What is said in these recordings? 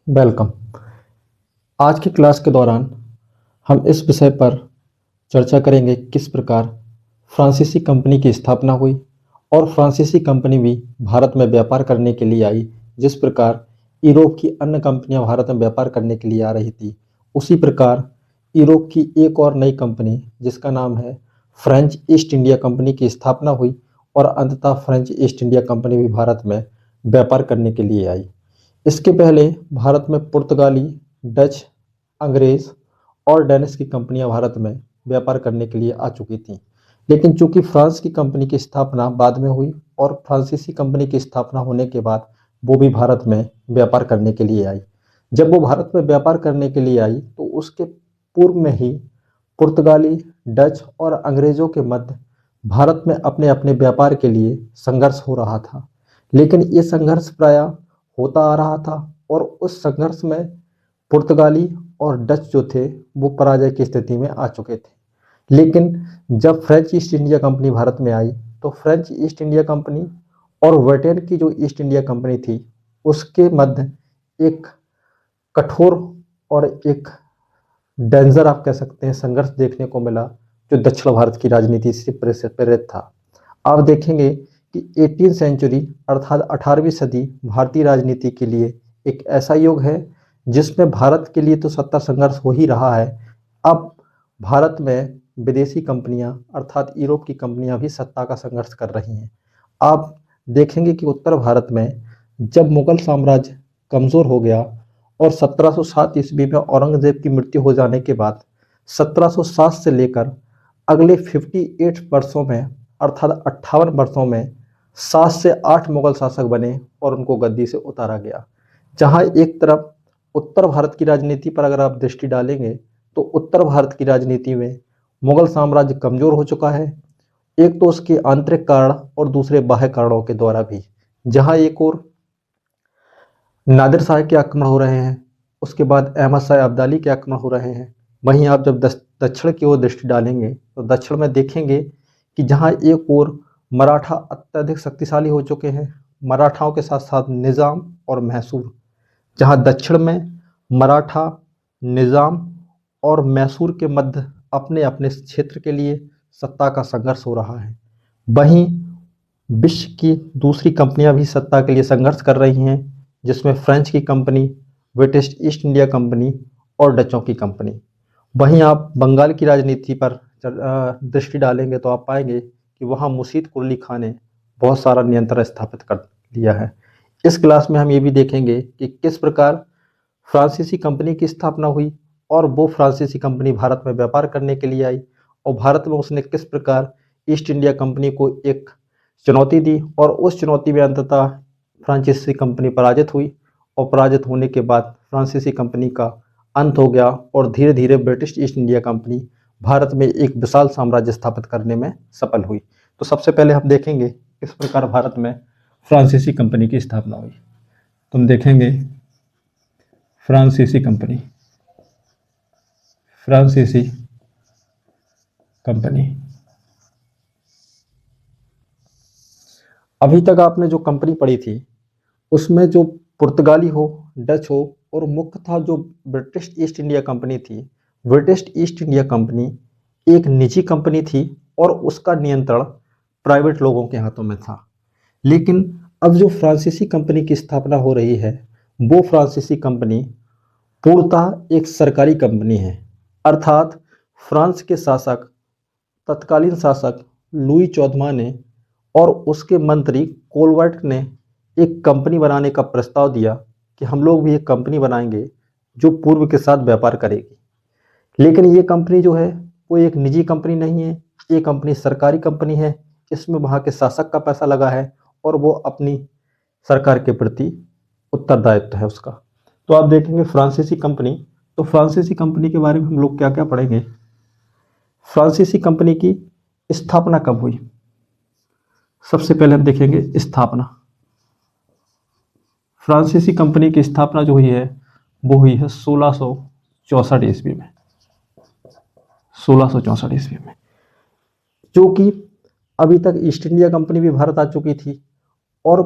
Welcome. आज की class के दौरान हम इस विषय पर चर्चा करेंगे किस प्रकार फ्रांसीसी कंपनी की स्थापना हुई और फ्रांसीसी कंपनी भी भारत में व्यापार करने के लिए आई। जिस प्रकार यूरोप की अन्य कंपनियां भारत में व्यापार करने के लिए आ रही थी, उसी प्रकार यूरोप की एक और नई कंपनी जिसका नाम है फ्रेंच ईस्ट इंडिया कंपनी की स्थापना हुई और अंततः फ्रेंच ईस्ट इंडिया कंपनी भी भारत में व्यापार करने के लिए आई। इसके पहले भारत में पुर्तगाली, डच, अंग्रेज और डेनिश की कंपनियां भारत में व्यापार करने के लिए आ चुकी थीं। लेकिन चूंकि फ्रांस की कंपनी की स्थापना बाद में हुई और फ्रांसीसी कंपनी की स्थापना होने के बाद वो भी भारत में व्यापार करने के लिए आई। जब वो भारत में व्यापार करने के लिए आई तो उसके पूर्व में ही पुर्तगाली, डच और अंग्रेजों के मध्य भारत में अपने अपने व्यापार के लिए संघर्ष हो रहा था। लेकिन ये संघर्ष प्रायः होता आ रहा था और उस संघर्ष में पुर्तगाली और डच जो थे वो पराजय की स्थिति में आ चुके थे। लेकिन जब French east India company Bharat में आई तो फ्रेंच ईस्ट इंडिया कंपनी और ब्रिटेन की जो ईस्ट इंडिया कंपनी थी उसके मध्य एक कठोर और एक डेंजर आप कह सकते हैं संघर्ष देखने को मिला, जो दक्षिण भारत की राजनीति से प्रेरित था। आप देखेंगे कि 18वीं सेंचुरी अर्थात 18वीं सदी भारतीय राजनीति के लिए एक ऐसा युग है जिसमें भारत के लिए तो सत्ता संघर्ष हो ही रहा है। अब भारत में विदेशी कंपनियां अर्थात यूरोप की कंपनियां भी सत्ता का संघर्ष कर रही हैं। आप देखेंगे कि उत्तर भारत में जब मुगल साम्राज्य कमजोर हो गया और 1707 ईस्वी में औरंगजेब की मृत्यु हो जाने के बाद 1707 से लेकर अगले 58 वर्षों में अर्थात 58 वर्षों में 7 से 8 मुगल शासक बने और उनको गद्दी से उतारा गया। जहां एक तरफ उत्तर भारत की राजनीति पर अगर आप दृष्टि डालेंगे तो उत्तर भारत की राजनीति में मुगल साम्राज्य कमजोर हो चुका है, एक तो उसके आंतरिक कारण और दूसरे बाह्य कारणों के द्वारा भी। जहां एक और नादिर शाह के आक्रमण हो रहे हैं, उसके बाद अहमद शाह अब्दाली के आक्रमण हो रहे हैं। वहीं आप जब दक्षिण की ओर दृष्टि डालेंगे तो दक्षिण में देखेंगे कि जहां एक ओर मराठा अत्यधिक शक्तिशाली हो चुके हैं, मराठाओं के साथ साथ निज़ाम और मैसूर। जहां दक्षिण में मराठा, निज़ाम और मैसूर के मध्य अपने अपने क्षेत्र के लिए सत्ता का संघर्ष हो रहा है। वहीं विश्व की दूसरी कंपनियां भी सत्ता के लिए संघर्ष कर रही हैं, जिसमें फ्रेंच की company, British east India company और डचों की कंपनी। वहीं आप बंगाल की राजनीति पर दृष्टि डालेंगे तो आप पाएंगे कि वहां मुर्शीद कुली खां ने बहुत सारा नियंत्रण स्थापित कर लिया है। इस क्लास में हम ये भी देखेंगे कि किस प्रकार फ्रांसीसी कंपनी की स्थापना हुई और वो फ्रांसीसी कंपनी भारत में व्यापार करने के लिए आई और भारत में उसने किस प्रकार ईस्ट इंडिया कंपनी को एक चुनौती दी और उस चुनौती में अंततः फ्रांसीसी कंपनी पराजित हुई और पराजित होने के बाद फ्रांसीसी कंपनी का अंत हो गया और धीरे धीरे British east India company Bharat में एक विशाल साम्राज्य स्थापित करने में सफल हुई। तो सबसे पहले हम देखेंगे किस प्रकार भारत में फ्रांसीसी कंपनी की स्थापना हुई। तुम देखेंगे फ्रांसीसी कंपनी, फ्रांसीसी कंपनी। अभी तक आपने जो कंपनी पढ़ी थी उसमें जो पुर्तगाली हो, डच हो और मुख्य था जो ब्रिटिश ईस्ट इंडिया कंपनी थी। ब्रिटिश ईस्ट इंडिया कंपनी एक निजी कंपनी थी और उसका नियंत्रण प्राइवेट लोगों के हाथों में था। लेकिन अब जो फ्रांसीसी कंपनी की स्थापना हो रही है वो फ्रांसीसी कंपनी पूर्णतः एक सरकारी कंपनी है। अर्थात फ्रांस के शासक, तत्कालीन शासक लुई 14वां ने और उसके मंत्री कोलवर्ट ने एक कंपनी बनाने का प्रस्ताव दिया कि हम लोग भी एक कंपनी बनाएंगे जो पूर्व के साथ व्यापार करेगी। लेकिन ये कंपनी जो है वो एक निजी कंपनी नहीं है, ये कंपनी सरकारी कंपनी है। इसमें वहाँ के शासक का पैसा लगा है और वो अपनी सरकार के प्रति उत्तरदायित्व है उसका। तो आप देखेंगे फ्रांसीसी कंपनी, तो फ्रांसीसी कंपनी के बारे में हम लोग क्या क्या पढ़ेंगे। फ्रांसीसी कंपनी की स्थापना कब हुई, सबसे पहले हम देखेंगे स्थापना। फ्रांसीसी कंपनी की स्थापना जो हुई है वो हुई है 1664 ईस्वी में। 1664 ईस्वी में, जो कि अभी तक ईस्ट इंडिया कंपनी भी भारत आ चुकी थी और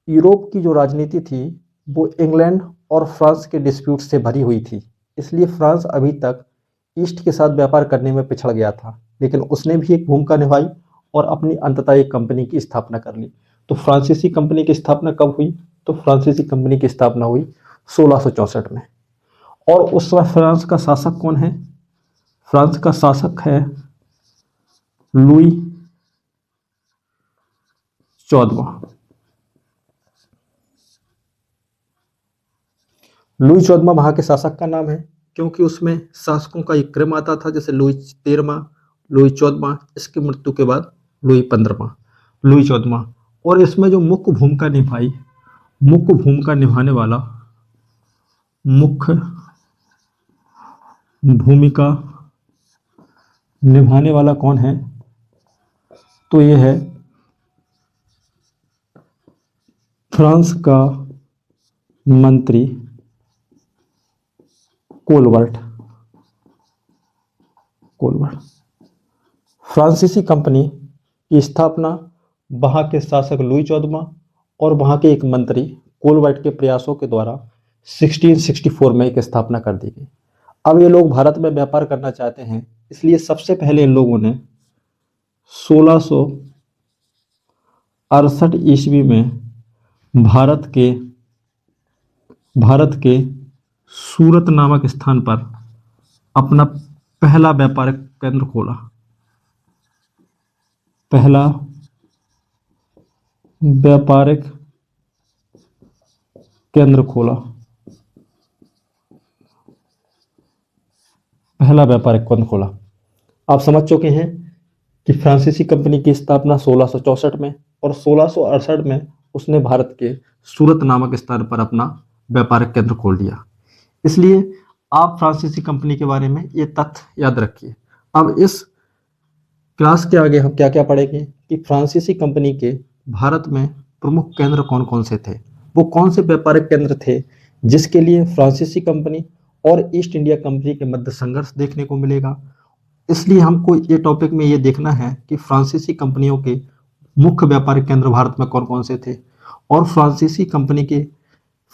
यूरोप की जो राजनीति थी वो इंग्लैंड और फ्रांस के डिस्प्यूट से भरी हुई थी। इसलिए फ्रांस अभी तक ईस्ट के साथ व्यापार करने में पिछड़ गया था, लेकिन उसने भी एक भूमिका निभाई और अपनी अंततः एक कंपनी की स्थापना कर ली। तो फ्रांसीसी कंपनी की स्थापना कब हुई? तो फ्रांसीसी कंपनी की स्थापना हुई 1664 में। और उस समय फ्रांस का शासक कौन है? फ्रांस का शासक है लुई 14वां। लुई 14वां वहां के शासक का नाम है, क्योंकि उसमें शासकों का एक क्रम आता था, जैसे लुई 13वां, लुई 14वां, इसकी मृत्यु के बाद लुई 15वां, लुई 14वां। और इसमें जो मुख्य भूमिका निभाने वाला मुख्य भूमिका निभाने वाला कौन है? तो ये है फ्रांस का मंत्री कोलबर्ट। फ्रांसीसी कंपनी की स्थापना वहां के शासक लुई 14वां और वहां के एक मंत्री कोलबर्ट के प्रयासों के द्वारा 1664 में एक स्थापना कर दी गई। अब ये लोग भारत में व्यापार करना चाहते हैं, इसलिए सबसे पहले इन लोगों ने 1668 ईस्वी में भारत के सूरत नामक स्थान पर अपना पहला व्यापारिक केंद्र खोला। पहला व्यापारिक केंद्र खोला। आप समझ चुके हैं कि फ्रांसीसी कंपनी की स्थापना 1664 में और 1668 में उसने भारत के सूरत नामक स्थान पर अपना व्यापारिक केंद्र खोल दिया। इसलिए आप फ्रांसीसी कंपनी के बारे में ये तथ्य याद रखिए। अब इस क्लास के आगे हम क्या क्या पढ़ेंगे कि फ्रांसीसी कंपनी के भारत में प्रमुख केंद्र कौन कौन से थे, वो कौन से व्यापारिक केंद्र थे जिसके लिए फ्रांसीसी कंपनी और ईस्ट इंडिया कंपनी के मध्य संघर्ष देखने को मिलेगा। इसलिए हमको ये टॉपिक में ये देखना है कि फ्रांसीसी कंपनियों के मुख्य व्यापारिक केंद्र भारत में कौन कौन से थे और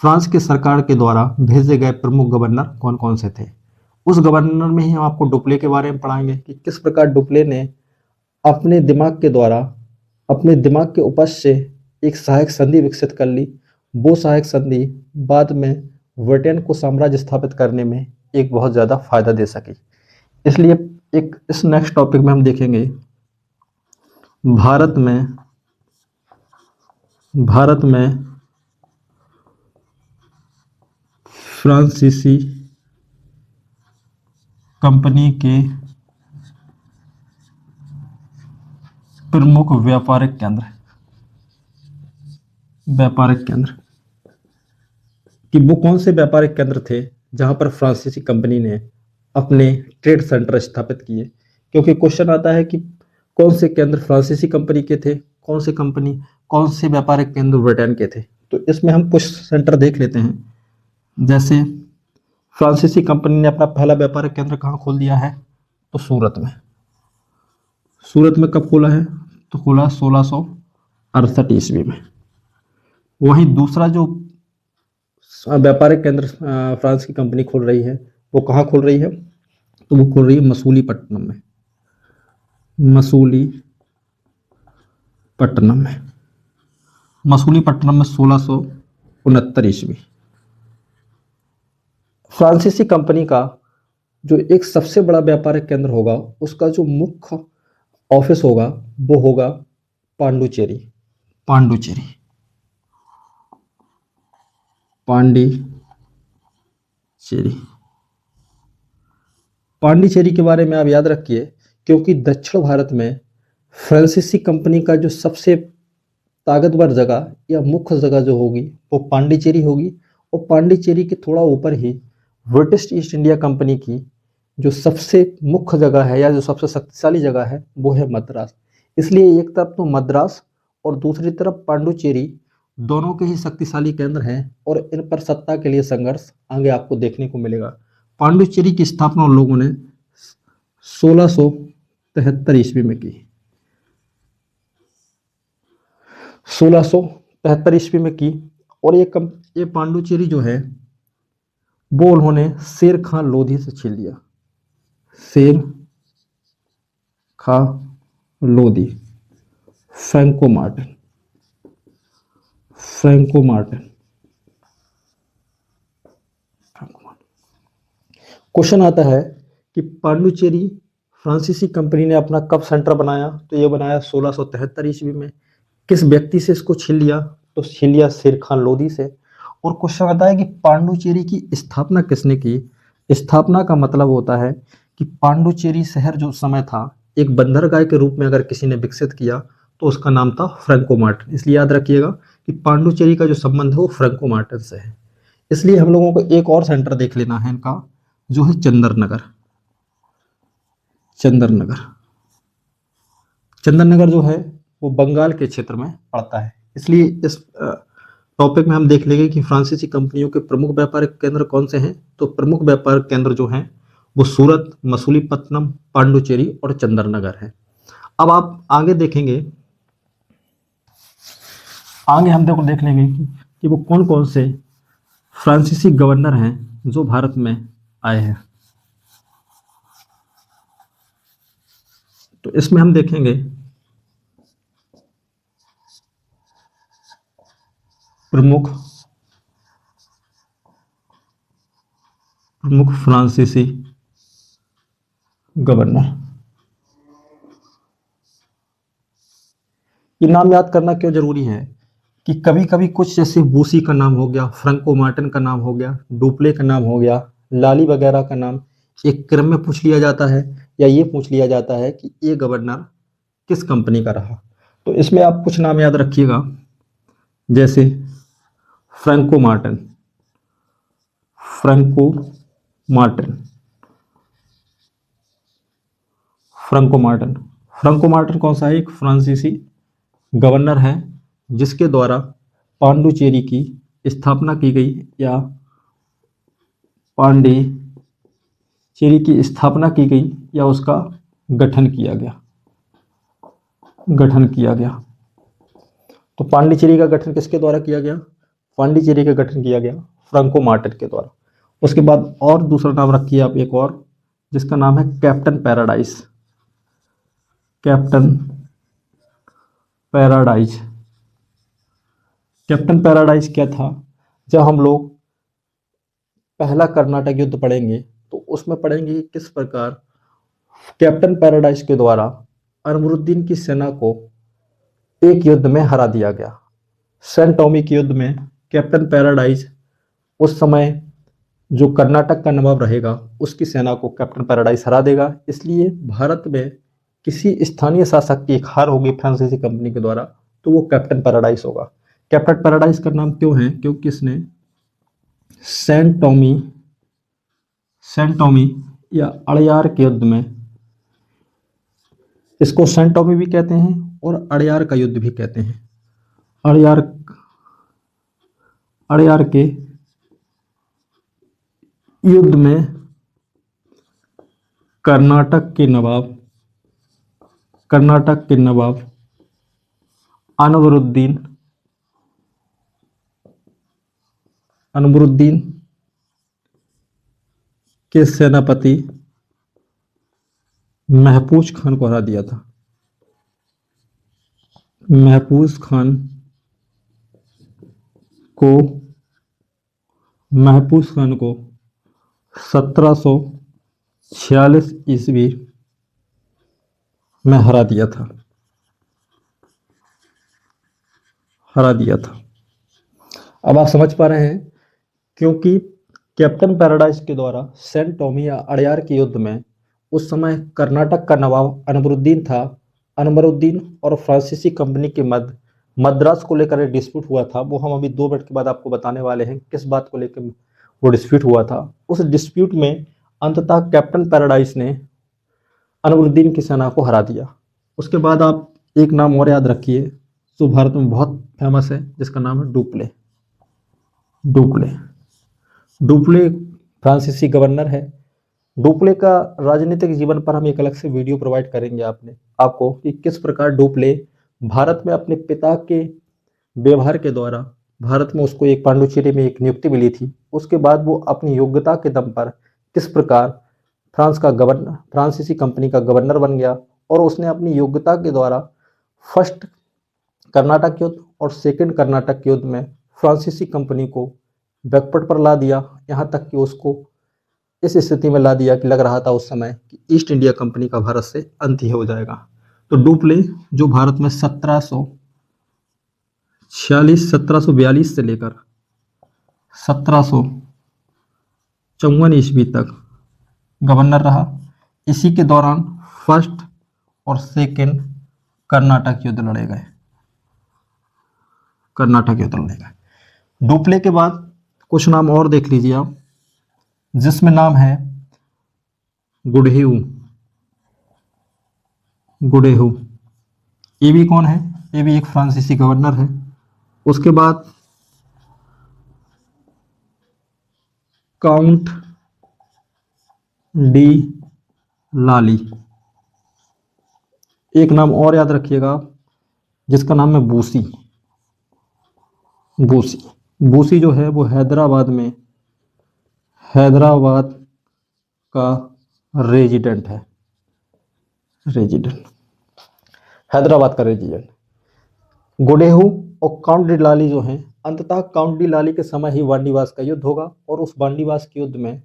फ्रांस के सरकार के द्वारा भेजे गए प्रमुख गवर्नर कौन कौन से थे। उस गवर्नर में ही हम आपको डुप्ले के बारे में पढ़ाएंगे कि किस प्रकार डुप्ले ने अपने दिमाग के उपज से एक सहायक संधि विकसित कर ली। वो सहायक संधि बाद में ब्रिटेन को साम्राज्य स्थापित करने में एक बहुत ज़्यादा फायदा दे सकी। इसलिए इस नेक्स्ट टॉपिक में हम देखेंगे भारत में फ्रांसीसी कंपनी के प्रमुख व्यापारिक केंद्र कि वो कौन से व्यापारिक केंद्र थे जहां पर फ्रांसीसी कंपनी ने अपने ट्रेड सेंटर स्थापित किए। क्योंकि क्वेश्चन आता है कि कौन से केंद्र फ्रांसीसी कंपनी के थे, कौन से व्यापारिक केंद्र ब्रिटेन के थे। तो इसमें हम कुछ सेंटर देख लेते हैं। जैसे फ्रांसीसी कंपनी ने अपना पहला व्यापारिक केंद्र कहाँ खोल दिया है? तो सूरत में कब खोला है? तो खोला 1668 ईस्वी में। वहीं दूसरा जो व्यापारिक केंद्र फ्रांस की कंपनी खोल रही है वो कहाँ खोल रही है? तो वो खोल रही है मसूलीपट्टनम में 1669 ईस्वी। फ्रांसीसी कंपनी का जो एक सबसे बड़ा व्यापारिक केंद्र होगा उसका जो मुख्य ऑफिस होगा वो होगा पांडुचेरी के बारे में आप याद रखिए, क्योंकि दक्षिण भारत में फ्रांसीसी कंपनी का जो सबसे ताकतवर जगह या मुख्य जगह जो होगी वो पांडिचेरी होगी। और पांडिचेरी के थोड़ा ऊपर ही ब्रिटिश ईस्ट इंडिया कंपनी की जो सबसे मुख्य जगह है या जो सबसे शक्तिशाली जगह है वो है मद्रास। इसलिए एक तरफ तो मद्रास और दूसरी तरफ पांडुचेरी दोनों के ही शक्तिशाली केंद्र हैं और इन पर सत्ता के लिए संघर्ष आगे आपको देखने को मिलेगा। पांडुचेरी की स्थापना उन लोगों ने 1673 ईस्वी में की। 1673 ईस्वी में की और ये पांडुचेरी जो है वो उन्होंने शेर खां लोधी से छीन लिया। Sher Khan Lodhi, Franco Martin, Franco Martin. Question आता है कि पांडुचेरी फ्रांसीसी कंपनी ने अपना कब सेंटर बनाया, तो ये बनाया 1673 ईस्वी में। किस व्यक्ति से इसको छीन लिया, तो छीन लिया शेर खान लोधी से। और क्वेश्चन आता है कि पांडुचेरी की स्थापना किसने की। स्थापना का मतलब होता है कि पांडुचेरी शहर जो समय था एक बंदरगाह के रूप में अगर किसी ने विकसित किया तो उसका नाम था फ्रैंको मार्टिन। इसलिए याद रखिएगा कि पांडुचेरी का जो संबंध है वो फ्रैंको मार्टिन से है। इसलिए हम लोगों को एक और सेंटर देख लेना है इनका, जो है चंदरनगर। चंदरनगर, चंदरनगर जो है वो बंगाल के क्षेत्र में पड़ता है। इसलिए इस टॉपिक में हम देख लेंगे कि फ्रांसीसी कंपनियों के प्रमुख व्यापारिक केंद्र कौन से हैं। तो प्रमुख व्यापारिक केंद्र जो हैं वो सूरत, मसूलीपट्टनम, पांडुचेरी और चंदरनगर है। अब आप आगे देखेंगे, आगे हम देख लेंगे कि वो कौन कौन से फ्रांसीसी गवर्नर हैं जो भारत में आए हैं। तो इसमें हम देखेंगे प्रमुख फ्रांसीसी गवर्नर। ये नाम याद करना क्यों जरूरी है कि कभी कभी कुछ जैसे बूसी का नाम हो गया, फ्रैंको मार्टिन का नाम हो गया, डुप्ले का नाम हो गया, लाली वगैरह का नाम एक क्रम में पूछ लिया जाता है, या ये पूछ लिया जाता है कि ये गवर्नर किस कंपनी का रहा। तो इसमें आप कुछ नाम याद रखिएगा, जैसे Franco Martin, Franco Martin, Franco Martin. Franco Martin कौन सा है, एक फ्रांसीसी गवर्नर है जिसके द्वारा पांडुचेरी की स्थापना की गई, या पांडिचेरी की स्थापना की गई, या उसका गठन किया गया, गठन किया गया। तो पांडिचेरी का गठन किसके द्वारा किया गया, पांडिचेरी का गठन किया गया फ्रैंको मार्टिन के द्वारा। उसके बाद और दूसरा नाम रखिए आप एक और, जिसका नाम है captain paradise, captain paradise. Captain paradise क्या था, जब हम लोग पहला कर्नाटक युद्ध पढ़ेंगे तो उसमें पढ़ेंगे कि किस प्रकार कैप्टन पैराडाइज के द्वारा अनवरुद्दीन की सेना को एक युद्ध में हरा दिया गया। सेंट टॉमी के युद्ध में कैप्टन पैराडाइज उस समय जो कर्नाटक का नवाब रहेगा उसकी सेना को कैप्टन पैराडाइज हरा देगा। इसलिए भारत में किसी स्थानीय शासक की एक हार होगी फ्रांसीसी कंपनी के द्वारा, तो वो कैप्टन पैराडाइज होगा। कैप्टन पैराडाइज का नाम क्यों है, क्योंकि इसने सेंट टॉमी या अड़यार के युद्ध में, इसको सेंट टॉमी भी कहते हैं और अड़यार का युद्ध भी कहते हैं। अड़यार के युद्ध में कर्नाटक के नवाब अनवरुद्दीन के सेनापति महफूज खान को हरा दिया था। महफूज खान को 1746 ईस्वी में हरा दिया था। अब आप समझ पा रहे हैं, क्योंकि कैप्टन पैराडाइज के द्वारा सेंट टॉमी या अड़यार के युद्ध में उस समय कर्नाटक का नवाब अनवरुद्दीन था। अनवरुद्दीन और फ्रांसीसी कंपनी के मध्य मद्रास को लेकर डिस्प्यूट हुआ था। वो हम अभी 2 मिनट के बाद आपको बताने वाले हैं किस बात को लेकर वो डिस्प्यूट हुआ था। उस डिस्प्यूट में अंततः कैप्टन पैराडाइज ने अनवरुद्दीन की सेना को हरा दिया। उसके बाद आप एक नाम और याद रखिए जो भारत में बहुत फेमस है, जिसका नाम है डुप्ले। डुप्ले फ्रांसीसी गवर्नर है। डुप्ले का राजनीतिक जीवन पर हम एक अलग से वीडियो प्रोवाइड करेंगे आपको कि किस प्रकार डुप्ले भारत में अपने पिता के व्यवहार के द्वारा भारत में उसको एक पांडुचेरी में एक नियुक्ति मिली थी। उसके बाद वो अपनी योग्यता के दम पर किस प्रकार फ्रांसीसी कंपनी का गवर्नर बन गया और उसने अपनी योग्यता के द्वारा फर्स्ट कर्नाटक युद्ध और सेकंड कर्नाटक युद्ध में फ्रांसीसी कंपनी को बैकफुट पर ला दिया। यहाँ तक कि उसको इस स्थिति में ला दिया कि लग रहा था उस समय कि ईस्ट इंडिया कंपनी का भारत से अंत ही हो जाएगा। तो डुप्ले जो भारत में 1742 से लेकर 1754 ईस्वी तक गवर्नर रहा। इसी के दौरान फर्स्ट और सेकंड कर्नाटक युद्ध लड़े गए। डुप्ले के बाद कुछ नाम और देख लीजिए आप, जिसमें नाम है गुडेहू। ये भी कौन है? ये भी एक फ्रांसीसी गवर्नर है। उसके बाद काउंट डी लाली, एक नाम और याद रखिएगा जिसका नाम है बूसी जो है वो हैदराबाद का रेजिडेंट है। गुडेहू और काउंट डी लाली जो हैं, अंततः काउंट डी लाली के समय ही वांडीवास का युद्ध होगा और उस वांडीवास के युद्ध में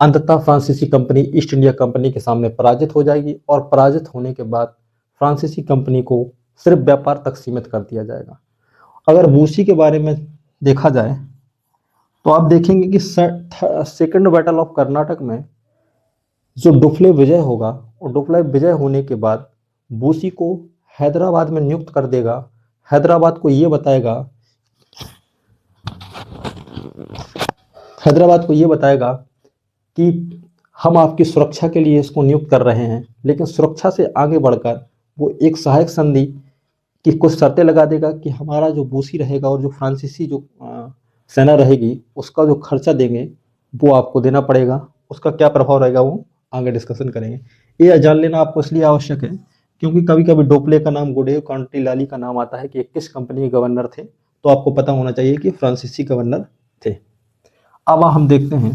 अंततः फ्रांसीसी कंपनी ईस्ट इंडिया कंपनी के सामने पराजित हो जाएगी और पराजित होने के बाद फ्रांसीसी कंपनी को सिर्फ व्यापार तक सीमित कर दिया जाएगा। अगर बूसी के बारे में देखा जाए तो आप देखेंगे कि सेकंड बैटल ऑफ कर्नाटक में जो डुप्ले विजय होगा और डुप्ले विजय होने के बाद बूसी को हैदराबाद में नियुक्त कर देगा। हैदराबाद को ये बताएगा कि हम आपकी सुरक्षा के लिए इसको नियुक्त कर रहे हैं, लेकिन सुरक्षा से आगे बढ़कर वो एक सहायक संधि की कुछ शर्तें लगा देगा कि हमारा जो बूसी रहेगा और जो फ्रांसीसी जो सेना रहेगी उसका जो खर्चा देंगे वो आपको देना पड़ेगा। उसका क्या प्रभाव रहेगा वो आगे डिस्कशन करेंगे। ये जान लेना आपको इसलिए आवश्यक है क्योंकि कभी कभी डोपले का नाम गुडेव काउंट डी लाली का नाम आता है कि किस कंपनी के गवर्नर थे, तो आपको पता होना चाहिए कि फ्रांसीसी गवर्नर थे। अब हम देखते हैं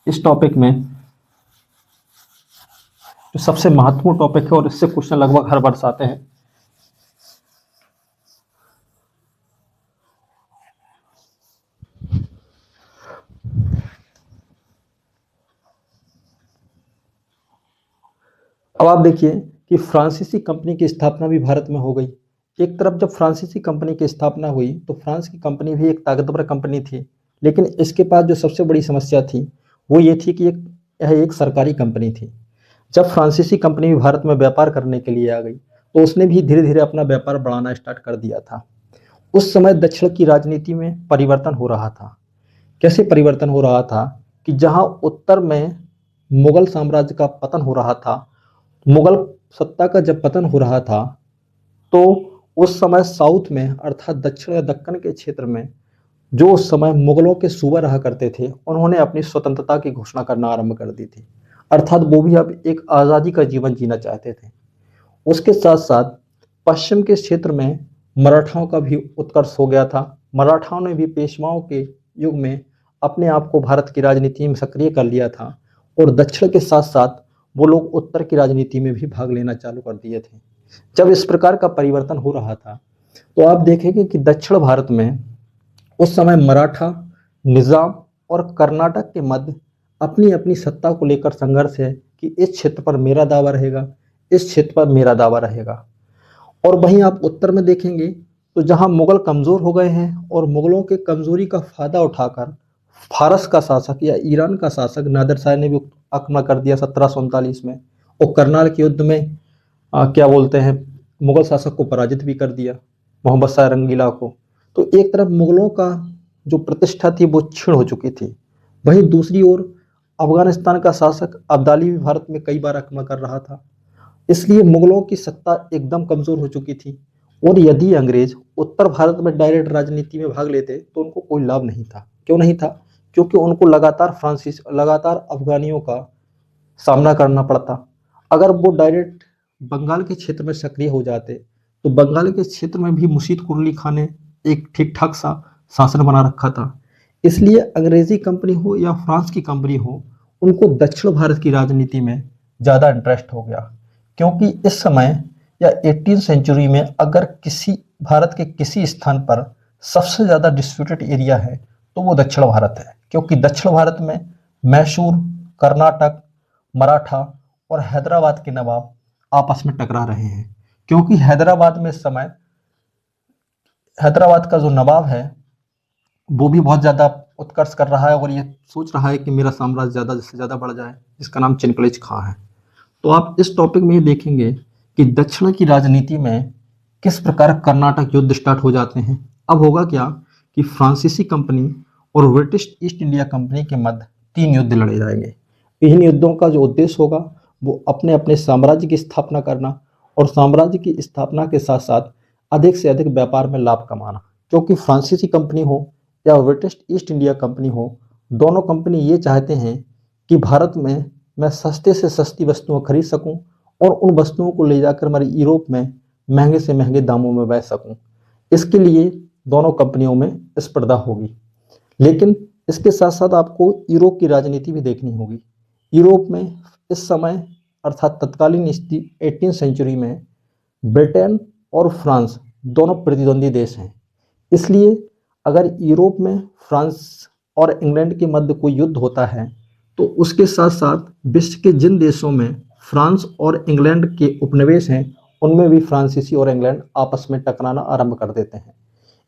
इस टॉपिक में जो सबसे महत्वपूर्ण टॉपिक है और इससे क्वेश्चन लगभग हर वर्ष आते हैं। अब आप देखिए कि फ्रांसीसी कंपनी की स्थापना भी भारत में हो गई। एक तरफ जब फ्रांसीसी कंपनी की स्थापना हुई तो फ्रांस की कंपनी भी एक ताकतवर कंपनी थी, लेकिन इसके पास जो सबसे बड़ी समस्या थी वो ये थी कि यह एक सरकारी कंपनी थी। जब फ्रांसीसी कंपनी भी भारत में व्यापार करने के लिए आ गई तो उसने भी धीरे धीरे अपना व्यापार बढ़ाना स्टार्ट कर दिया था। उस समय दक्षिण की राजनीति में परिवर्तन हो रहा था। कैसे परिवर्तन हो रहा था कि जहां उत्तर में मुगल साम्राज्य का पतन हो रहा था, मुगल सत्ता का जब पतन हो रहा था तो उस समय साउथ में अर्थात दक्षिण या दक्कन के क्षेत्र में जो उस समय मुगलों के सूबा रहा करते थे उन्होंने अपनी स्वतंत्रता की घोषणा करना आरंभ कर दी थी, अर्थात वो भी अब एक आज़ादी का जीवन जीना चाहते थे। उसके साथ साथ पश्चिम के क्षेत्र में मराठाओं का भी उत्कर्ष हो गया था। मराठाओं ने भी पेशवाओं के युग में अपने आप को भारत की राजनीति में सक्रिय कर लिया था और दक्षिण के साथ साथ वो लोग उत्तर की राजनीति में भी भाग लेना चालू कर दिए थे। जब इस प्रकार का परिवर्तन हो रहा था तो आप देखेंगे कि दक्षिण भारत में उस समय मराठा, निजाम और कर्नाटक के मध्य अपनी अपनी सत्ता को लेकर संघर्ष है कि इस क्षेत्र पर मेरा दावा रहेगा, इस क्षेत्र पर मेरा दावा रहेगा। और वहीं आप उत्तर में देखेंगे तो जहां मुगल कमजोर हो गए हैं और मुगलों के कमजोरी का फायदा उठाकर फारस का शासक या ईरान का शासक नादिर शाह ने भी अपना कर दिया 1739 में और करनाल के युद्ध में क्या बोलते हैं मुगल शासक को पराजित भी कर दिया, मोहम्मद शाह रंगीला को। तो एक तरफ मुगलों का जो प्रतिष्ठा थी वो क्षीण हो चुकी थी, वहीं दूसरी ओर अफगानिस्तान का शासक अब्दाली भी भारत में कई बार आक्रमण कर रहा था, इसलिए मुगलों की सत्ता एकदम कमजोर हो चुकी थी। और यदि अंग्रेज उत्तर भारत में डायरेक्ट राजनीति में भाग लेते तो उनको कोई लाभ नहीं था। क्यों नहीं था? क्योंकि उनको लगातार अफगानियों का सामना करना पड़ता। अगर वो डायरेक्ट बंगाल के क्षेत्र में सक्रिय हो जाते तो बंगाल के क्षेत्र में भी मुर्शीद कुली खान ने एक ठीक ठाक सा शासन बना रखा था। इसलिए अंग्रेजी कंपनी हो या फ्रांस की कंपनी हो, उनको दक्षिण भारत की राजनीति में ज़्यादा इंटरेस्ट हो गया, क्योंकि इस समय या 18वीं सेंचुरी में अगर किसी भारत के किसी स्थान पर सबसे ज़्यादा डिस्प्यूटेड एरिया है तो वो दक्षिण भारत है, क्योंकि दक्षिण भारत में मैसूर, कर्नाटक, मराठा और हैदराबाद के नवाब आपस में टकरा रहे हैं। क्योंकि हैदराबाद में इस समय हैदराबाद का जो नवाब है वो भी बहुत ज़्यादा उत्कर्ष कर रहा है और ये सोच रहा है कि मेरा साम्राज्य ज़्यादा से ज़्यादा बढ़ जाए, जिसका नाम चिनकलेज खां है। तो आप इस टॉपिक में ये देखेंगे कि दक्षिण की राजनीति में किस प्रकार कर्नाटक युद्ध स्टार्ट हो जाते हैं। अब होगा क्या कि फ्रांसीसी कंपनी और ब्रिटिश ईस्ट इंडिया कंपनी के मध्य 3 युद्ध लड़े जाएंगे। इन युद्धों का जो उद्देश्य होगा वो अपने अपने साम्राज्य की स्थापना करना और साम्राज्य की स्थापना के साथ साथ अधिक से अधिक व्यापार में लाभ कमाना। क्योंकि फ्रांसीसी कंपनी हो या ब्रिटिश ईस्ट इंडिया कंपनी हो, दोनों कंपनी ये चाहते हैं कि भारत में मैं सस्ते से सस्ती वस्तुएं खरीद सकूं और उन वस्तुओं को ले जाकर हमारे यूरोप में महंगे से महंगे दामों में बेच सकूं। इसके लिए दोनों कंपनियों में स्पर्धा होगी। लेकिन इसके साथ साथ आपको यूरोप की राजनीति भी देखनी होगी। यूरोप में इस समय अर्थात तत्कालीन 18वीं सेंचुरी में ब्रिटेन और फ्रांस दोनों प्रतिद्वंदी देश हैं। इसलिए अगर यूरोप में फ्रांस और इंग्लैंड के मध्य कोई युद्ध होता है तो उसके साथ साथ विश्व के जिन देशों में फ्रांस और इंग्लैंड के उपनिवेश हैं उनमें भी फ्रांसीसी और इंग्लैंड आपस में टकराना आरंभ कर देते हैं।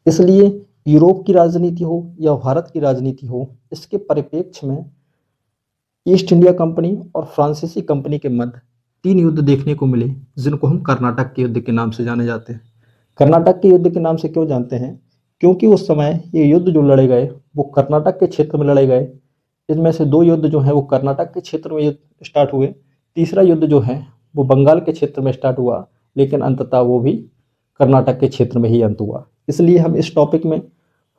इसलिए यूरोप की राजनीति हो या भारत की राजनीति हो, इसके परिप्रेक्ष्य में ईस्ट इंडिया कंपनी और फ्रांसीसी कंपनी के मध्य 3 युद्ध देखने को मिले, जिनको हम कर्नाटक के युद्ध के नाम से जाने जाते हैं। कर्नाटक के युद्ध के नाम से क्यों जानते हैं? क्योंकि उस समय ये युद्ध जो लड़े गए वो कर्नाटक के क्षेत्र में लड़े गए। इनमें से 2 युद्ध जो हैं वो कर्नाटक के क्षेत्र में स्टार्ट हुए। तीसरा युद्ध जो है वो बंगाल के क्षेत्र में स्टार्ट हुआ, लेकिन अंततः वो भी कर्नाटक के क्षेत्र में ही अंत हुआ। इसलिए हम इस टॉपिक में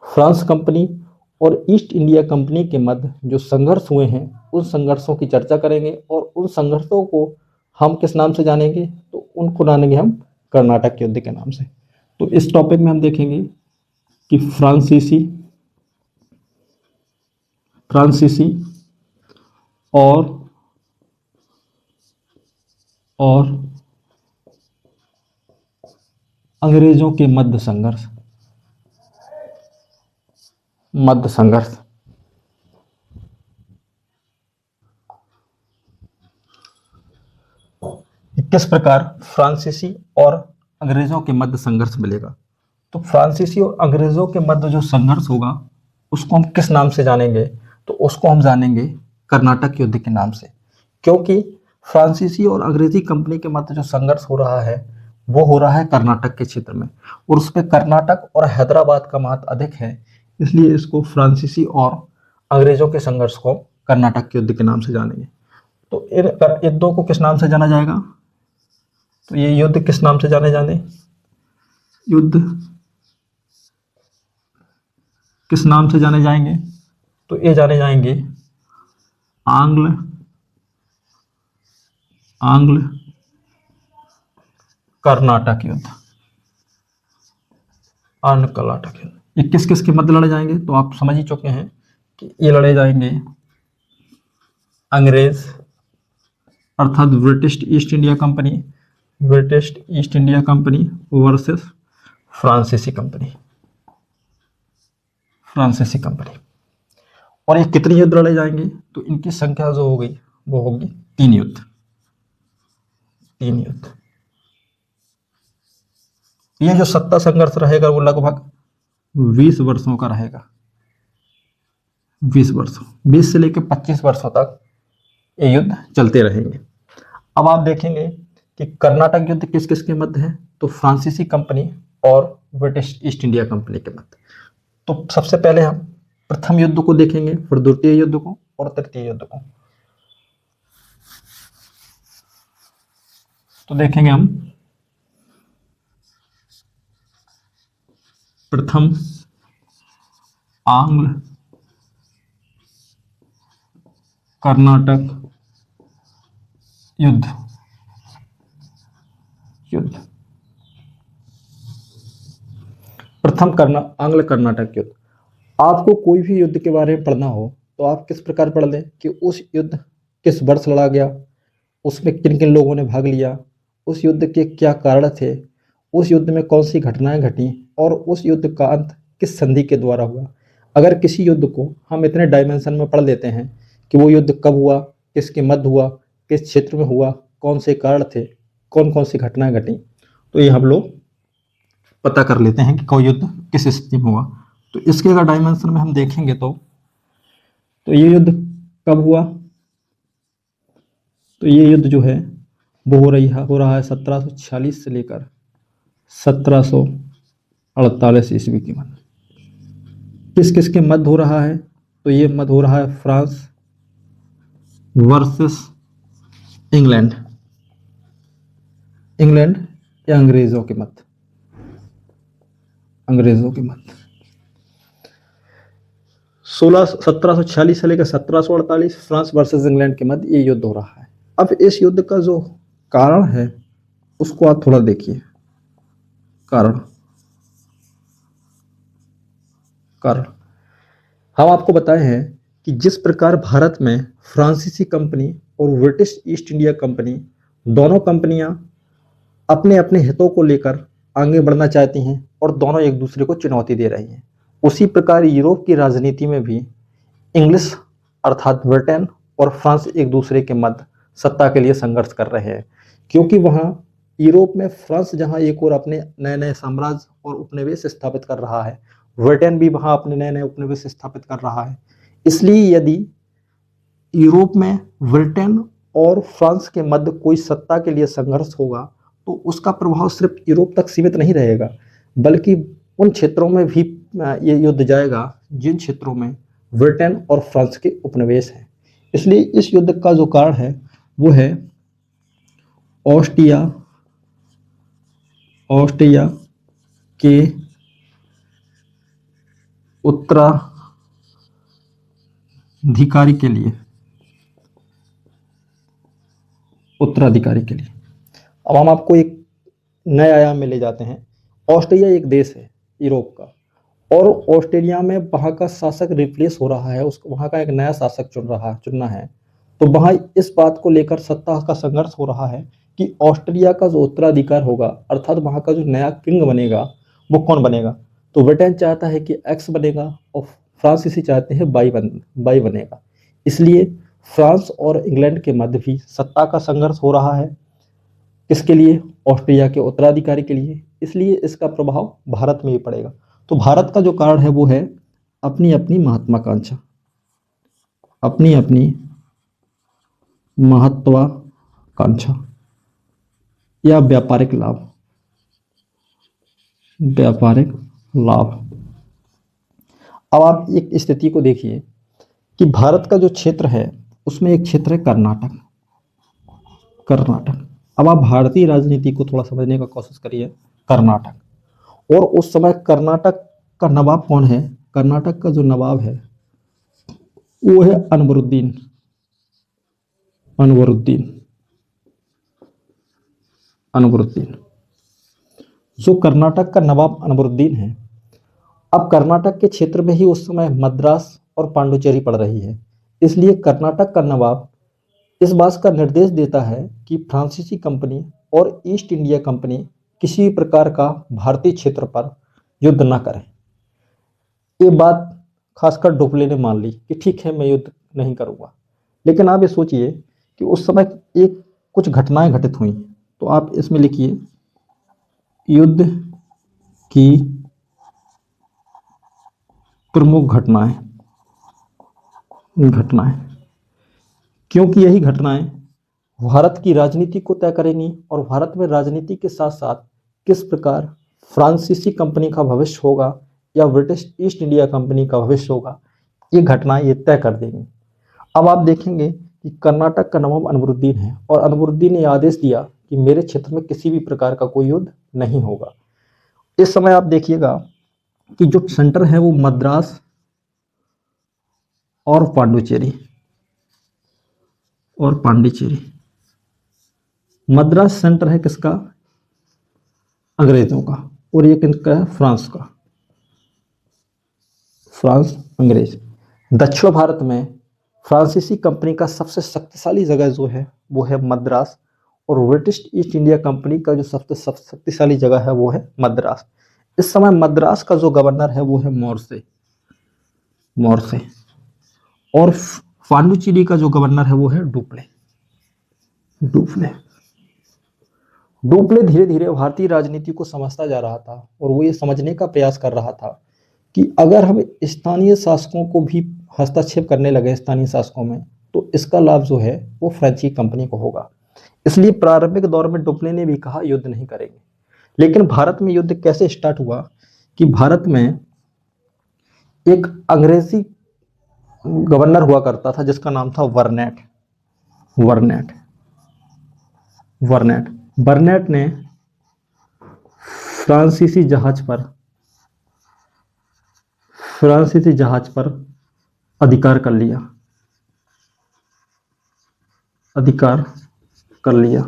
फ्रांस कंपनी और ईस्ट इंडिया कंपनी के मध्य जो संघर्ष हुए हैं उन संघर्षों की चर्चा करेंगे और उन संघर्षों को हम किस नाम से जानेंगे, तो उनको जानेंगे हम कर्नाटक युद्ध के नाम से। तो इस टॉपिक में हम देखेंगे कि फ्रांसीसी और अंग्रेजों के मध्य संघर्ष किस प्रकार फ्रांसीसी और अंग्रेजों के मध्य संघर्ष मिलेगा। तो फ्रांसीसी और अंग्रेजों के मध्य जो संघर्ष होगा उसको हम किस नाम से जानेंगे, तो उसको हम जानेंगे कर्नाटक युद्ध के नाम से। क्योंकि फ्रांसीसी और अंग्रेजी कंपनी के मध्य जो संघर्ष हो रहा है वो हो रहा है कर्नाटक के क्षेत्र में, और उसमें कर्नाटक और हैदराबाद का महत्व अधिक है। इसलिए इसको फ्रांसीसी और अंग्रेजों के संघर्ष को कर्नाटक युद्ध के नाम से जानेंगे। तो इन युद्धों को किस नाम से जाना जाएगा, तो ये युद्ध किस नाम से जाने युद्ध किस नाम से जाने जाएंगे, तो ये जाने जाएंगे आंग्ल कर्नाटक युद्ध। आंग्ल कर्नाटक युद्ध ये किस किस के मध्य लड़े जाएंगे, तो आप समझ ही चुके हैं कि ये लड़े जाएंगे अंग्रेज अर्थात British east India company versus फ्रांसीसी कंपनी। और ये कितने युद्ध लड़े जाएंगे, तो इनकी संख्या जो हो गई वो होगी 3 युद्ध। ये जो सत्ता संघर्ष रहेगा वो लगभग 20 वर्षों का रहेगा। 20 से लेकर 25 वर्षों तक ये युद्ध चलते रहेंगे। अब आप देखेंगे कि कर्नाटक युद्ध किस किस के मध्य है, तो फ्रांसीसी कंपनी और ब्रिटिश ईस्ट इंडिया कंपनी के मध्य। तो सबसे पहले हम प्रथम युद्ध को देखेंगे, फिर द्वितीय युद्ध को और तृतीय युद्ध को। तो देखेंगे हम प्रथम आंग्ल कर्नाटक युद्ध। प्रथम करना आंग्ल कर्नाटक युद्ध। आपको कोई भी युद्ध के बारे में पढ़ना हो तो आप किस प्रकार पढ़ लें कि उस युद्ध किस वर्ष लड़ा गया, उसमें किन किन लोगों ने भाग लिया, उस युद्ध के क्या कारण थे, उस युद्ध में कौन सी घटनाएं घटी और उस युद्ध का अंत किस संधि के द्वारा हुआ। अगर किसी युद्ध को हम इतने डायमेंशन में पढ़ लेते हैं कि वो युद्ध कब हुआ, किसके मध्य हुआ, किस क्षेत्र में हुआ, कौन से कारण थे, कौन कौन सी घटनाएं घटी, तो ये हम लोग पता कर लेते हैं कि कोई युद्ध किस स्थिति में हुआ। तो इसके अगर डायमेंशन में हम देखेंगे तो ये युद्ध कब हुआ, तो ये युद्ध जो है वो हो रहा है 1746 से लेकर 1748 ईस्वी के मध्य। किस किस के मध्य हो रहा है, तो ये मध्य हो रहा है फ्रांस वर्सेस इंग्लैंड, इंग्लैंड या अंग्रेजों के मध्य, अंग्रेजों के मध्य 1746 से लेकर 1748 फ्रांस वर्सेस इंग्लैंड के मध्य ये युद्ध हो रहा है। अब इस युद्ध का जो कारण है उसको आप थोड़ा देखिए। कारण हम आपको बताए हैं कि जिस प्रकार भारत में फ्रांसीसी कंपनी और ब्रिटिश ईस्ट इंडिया कंपनी दोनों कंपनियां अपने अपने हितों को लेकर आगे बढ़ना चाहती हैं और दोनों एक दूसरे को चुनौती दे रही हैं, उसी प्रकार यूरोप की राजनीति में भी इंग्लिश अर्थात ब्रिटेन और फ्रांस एक दूसरे के मध्य सत्ता के लिए संघर्ष कर रहे हैं। क्योंकि वहाँ यूरोप में फ्रांस जहाँ एक और अपने नए नए साम्राज्य और उपनिवेश स्थापित कर रहा है, ब्रिटेन भी वहाँ अपने नए नए उपनिवेश स्थापित कर रहा है। इसलिए यदि यूरोप में ब्रिटेन और फ्रांस के मध्य कोई सत्ता के लिए संघर्ष होगा तो उसका प्रभाव सिर्फ यूरोप तक सीमित नहीं रहेगा, बल्कि उन क्षेत्रों में भी ये युद्ध जाएगा जिन क्षेत्रों में ब्रिटेन और फ्रांस के उपनिवेश हैं। इसलिए इस युद्ध का जो कारण है वो है ऑस्ट्रिया के उत्तराधिकारी के लिए अब हम आपको एक नए आयाम में ले जाते हैं। ऑस्ट्रिया एक देश है यूरोप का और ऑस्ट्रेलिया में वहाँ का शासक रिप्लेस हो रहा है, उसको वहाँ का एक नया शासक चुनना है। तो वहाँ इस बात को लेकर सत्ता का संघर्ष हो रहा है कि ऑस्ट्रेलिया का जो उत्तराधिकार होगा अर्थात वहाँ का जो नया किंग बनेगा वो कौन बनेगा। तो ब्रिटेन चाहता है कि एक्स बनेगा और फ्रांसीसी चाहते हैं बाई बनेगा। इसलिए फ्रांस और इंग्लैंड के मध्य भी सत्ता का संघर्ष हो रहा है। किसके लिए? ऑस्ट्रिया के उत्तराधिकारी के लिए। इसलिए इसका प्रभाव भारत में भी पड़ेगा। तो भारत का जो कारण है वो है अपनी अपनी महत्वाकांक्षा, अपनी अपनी महत्वाकांक्षा या व्यापारिक लाभ। अब आप एक स्थिति को देखिए कि भारत का जो क्षेत्र है उसमें एक क्षेत्र है कर्नाटक। अब आप भारतीय राजनीति को थोड़ा समझने का कोशिश करिए। कर्नाटक, और उस समय कर्नाटक का नवाब कौन है? कर्नाटक का जो नवाब है वो है अनवरुद्दीन। जो कर्नाटक का नवाब अनवरुद्दीन है। अब कर्नाटक के क्षेत्र में ही उस समय मद्रास और पांडुचेरी पड़ रही है। इसलिए कर्नाटक का नवाब इस बात का निर्देश देता है कि फ्रांसीसी कंपनी और ईस्ट इंडिया कंपनी किसी भी प्रकार का भारतीय क्षेत्र पर युद्ध न करें। ये बात खासकर डोपले ने मान ली कि ठीक है, मैं युद्ध नहीं करूंगा। लेकिन आप ये सोचिए कि उस समय कुछ घटनाएं घटित हुई। तो आप इसमें लिखिए युद्ध की प्रमुख घटनाएं, क्योंकि यही घटनाएं भारत की राजनीति को तय करेंगी और भारत में राजनीति के साथ साथ किस प्रकार फ्रांसीसी कंपनी का भविष्य होगा या ब्रिटिश ईस्ट इंडिया कंपनी का भविष्य होगा, ये घटनाएं ये तय कर देंगी। अब आप देखेंगे कि कर्नाटक का नवाब अनवरुद्दीन है और अनवरुद्दीन ने आदेश दिया कि मेरे क्षेत्र में किसी भी प्रकार का कोई युद्ध नहीं होगा। इस समय आप देखिएगा कि जो सेंटर है वो मद्रास और पांडिचेरी। मद्रास सेंटर है किसका? अंग्रेजों का। और ये किसका है? फ्रांस का। फ्रांस अंग्रेज। दक्षिण भारत में फ्रांसीसी कंपनी का सबसे शक्तिशाली जगह जो है वो है मद्रास, और ब्रिटिश ईस्ट इंडिया कंपनी का जो सबसे शक्तिशाली जगह है वो है मद्रास। इस समय मद्रास का जो गवर्नर है वो है मोर्से, मोर्से, और पांडुचेरी का जो गवर्नर है वो है डुप्ले, डुप्ले। डुप्ले धीरे धीरे भारतीय राजनीति को समझता जा रहा था, और वो ये समझने का प्रयास कर रहा था कि अगर हम स्थानीय शासकों को भी हस्तक्षेप करने लगे स्थानीय शासकों में, तो इसका लाभ जो है वो फ्रेंच की कंपनी को होगा। इसलिए प्रारंभिक दौर में डुप्ले ने भी कहा युद्ध नहीं करेंगे। लेकिन भारत में युद्ध कैसे स्टार्ट हुआ कि भारत में एक अंग्रेजी गवर्नर हुआ करता था जिसका नाम था वर्नेट, वर्नेट, वर्नेट। बर्नेट ने फ्रांसीसी जहाज पर अधिकार कर लिया, अधिकार कर लिया।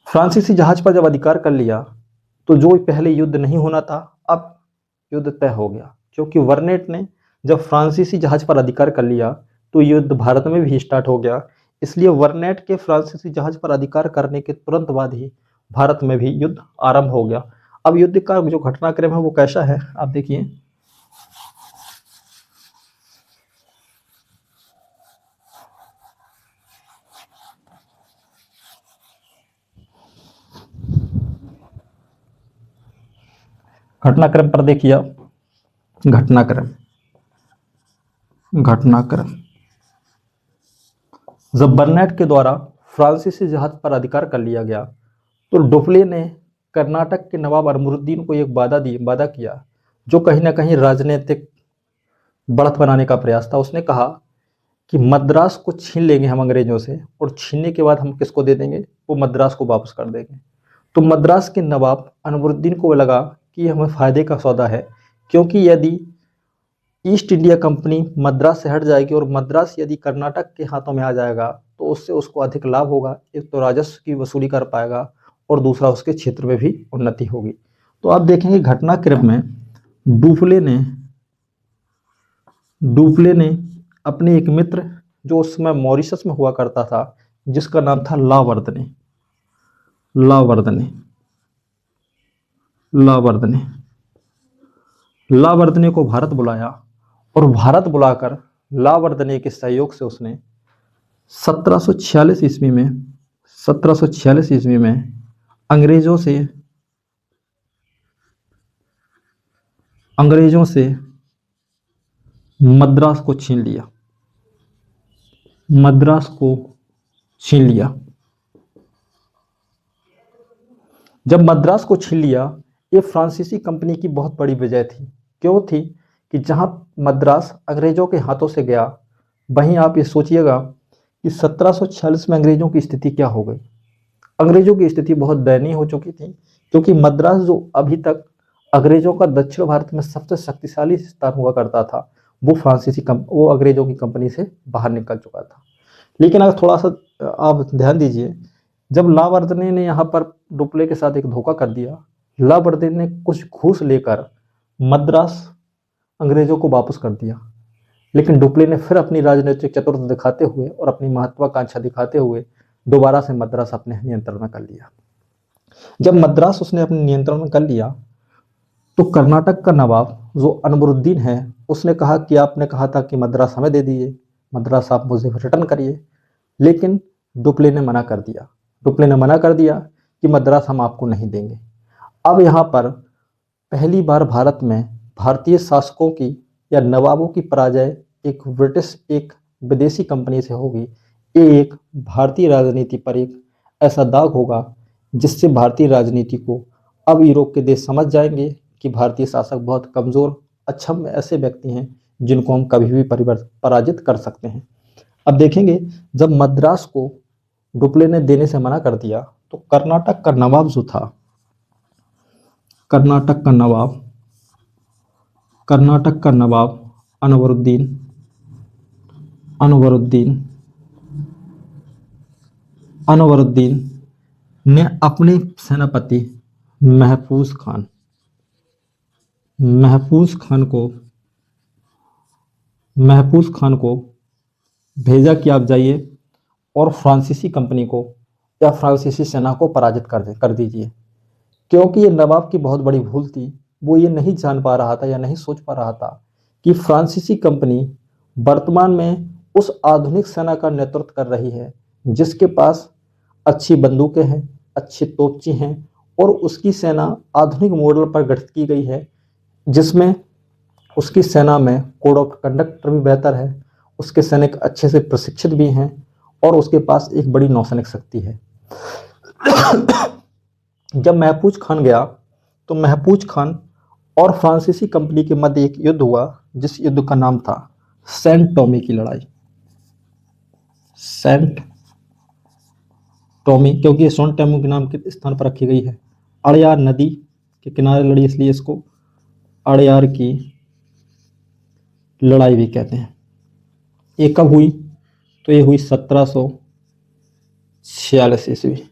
फ्रांसीसी जहाज पर जब अधिकार कर लिया तो जो पहले युद्ध नहीं होना था अब युद्ध तय हो गया, क्योंकि वर्नेट ने जब फ्रांसीसी जहाज पर अधिकार कर लिया तो युद्ध भारत में भी स्टार्ट हो गया। इसलिए वर्नेट के फ्रांसीसी जहाज पर अधिकार करने के तुरंत बाद ही भारत में भी युद्ध आरंभ हो गया। अब युद्ध का जो घटनाक्रम है वो कैसा है आप देखिए। घटनाक्रम पर देखिए, घटनाक्रम, घटनाक्रम। जब बर्नेट के द्वारा फ्रांसीसी जहाज पर अधिकार कर लिया गया तो डुप्ले ने कर्नाटक के नवाब अमीरुद्दीन को एक वादा किया जो कहीं ना कहीं राजनीतिक बढ़त बनाने का प्रयास था। उसने कहा कि मद्रास को छीन लेंगे हम अंग्रेजों से, और छीनने के बाद हम किसको दे देंगे, वो मद्रास को वापस कर देंगे। तो मद्रास के नवाब अमीरुद्दीन को लगा कि हमें फायदे का सौदा है, क्योंकि यदि ईस्ट इंडिया कंपनी मद्रास से हट जाएगी और मद्रास यदि कर्नाटक के हाथों में आ जाएगा तो उससे उसको अधिक लाभ होगा। एक तो राजस्व की वसूली कर पाएगा और दूसरा उसके क्षेत्र में भी उन्नति होगी। तो आप देखेंगे घटनाक्रम में डुप्ले ने अपने एक मित्र जो उस समय मॉरिशस में हुआ करता था जिसका नाम था लावर्दने, लावर्दने, लावर्दने, लावर्दने को भारत बुलाया, और भारत बुलाकर लावर्दने के सहयोग से उसने 1746 ईस्वी में 1746 ईस्वी में अंग्रेजों से मद्रास को छीन लिया, मद्रास को छीन लिया। जब मद्रास को छीन लिया, ये फ्रांसीसी कंपनी की बहुत बड़ी विजय थी। क्यों थी कि जहां मद्रास अंग्रेजों के हाथों से गया, वहीं आप ये सोचिएगा कि 1746 में अंग्रेजों की स्थिति क्या हो गई। अंग्रेजों की स्थिति बहुत दयनीय हो चुकी थी, क्योंकि मद्रास जो अभी तक अंग्रेजों का दक्षिण भारत में सबसे शक्तिशाली स्थान हुआ करता था, वो अंग्रेजों की कंपनी से बाहर निकल चुका था। लेकिन अगर थोड़ा सा आप ध्यान दीजिए, जब लावर्दने ने यहाँ पर डुप्ले के साथ एक धोखा कर दिया, लावर्दने ने कुछ घूस लेकर मद्रास अंग्रेजों को वापस कर दिया। लेकिन डुप्ले ने फिर अपनी राजनीतिक चतुरता दिखाते हुए और अपनी महत्वाकांक्षा दिखाते हुए दोबारा से मद्रास अपने नियंत्रण में कर लिया। जब मद्रास उसने अपने नियंत्रण में कर लिया तो कर्नाटक का नवाब जो अमीरुद्दीन है उसने कहा कि आपने कहा था कि मद्रास हमें दे दीजिए, मद्रास आप मुझे रिटर्न करिए। लेकिन डुप्ले ने मना कर दिया, डुप्ले ने मना कर दिया कि मद्रास हम आपको नहीं देंगे। अब यहाँ पर पहली बार भारत में भारतीय शासकों की या नवाबों की पराजय एक विदेशी कंपनी से होगी। ये एक भारतीय राजनीति पर एक ऐसा दाग होगा जिससे भारतीय राजनीति को अब यूरोप के देश समझ जाएंगे कि भारतीय शासक बहुत कमजोर अक्षम ऐसे व्यक्ति हैं जिनको हम कभी भी पराजित कर सकते हैं। अब देखेंगे जब मद्रास को डुप्ले ने देने से मना कर दिया तो कर्नाटक का नवाब जो था, कर्नाटक का नवाब अनवरुद्दीन ने अपने सेनापति महफूज महफूज खान को भेजा कि आप जाइए और फ्रांसीसी कंपनी को या फ्रांसीसी सेना को पराजित कर दीजिए। क्योंकि ये नवाब की बहुत बड़ी भूल थी। वो ये नहीं जान पा रहा था या नहीं सोच पा रहा था कि फ्रांसीसी कंपनी वर्तमान में उस आधुनिक सेना का नेतृत्व कर रही है जिसके पास अच्छी बंदूकें हैं, अच्छी तोपची हैं और उसकी सेना आधुनिक मॉडल पर गठित की गई है, जिसमें उसकी सेना में कोड ऑफ कंडक्ट भी बेहतर है, उसके सैनिक अच्छे से प्रशिक्षित भी हैं और उसके पास एक बड़ी नौसैनिक शक्ति है। जब महफूज खान गया तो महफूज खान और फ्रांसीसी कंपनी के मध्य एक युद्ध हुआ जिस युद्ध का नाम था सेंट टॉमी की लड़ाई। सेंट टॉमी क्योंकि ये सेंट टॉमी के नाम के स्थान पर रखी गई है। अड़यार नदी के किनारे लड़ी इसलिए इसको अड़यार की लड़ाई भी कहते हैं। ये कब हुई? तो ये हुई 1746 ईस्वी।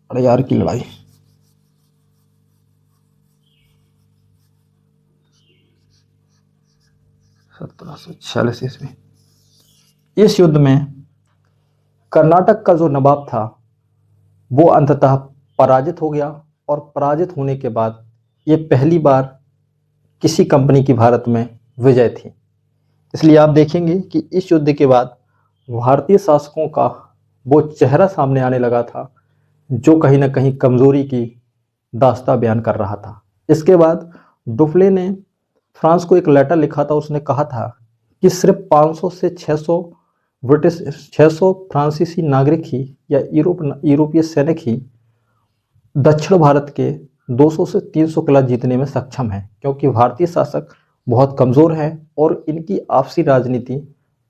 अड़यार की लड़ाई। ईस्वी। इस युद्ध में कर्नाटक का जो नवाब था वो अंततः पराजित हो गया और पराजित होने के बाद ये पहली बार किसी कंपनी की भारत में विजय थी। इसलिए आप देखेंगे कि इस युद्ध के बाद भारतीय शासकों का वो चेहरा सामने आने लगा था जो कहीं ना कहीं कमजोरी की दास्ता बयान कर रहा था। इसके बाद डुफ्ले ने फ्रांस को एक लेटर लिखा था। उसने कहा था कि सिर्फ 500 से 600 फ्रांसीसी नागरिक ही या यूरोपीय सैनिक ही दक्षिण भारत के 200 से 300 किला जीतने में सक्षम है, क्योंकि भारतीय शासक बहुत कमज़ोर हैं और इनकी आपसी राजनीति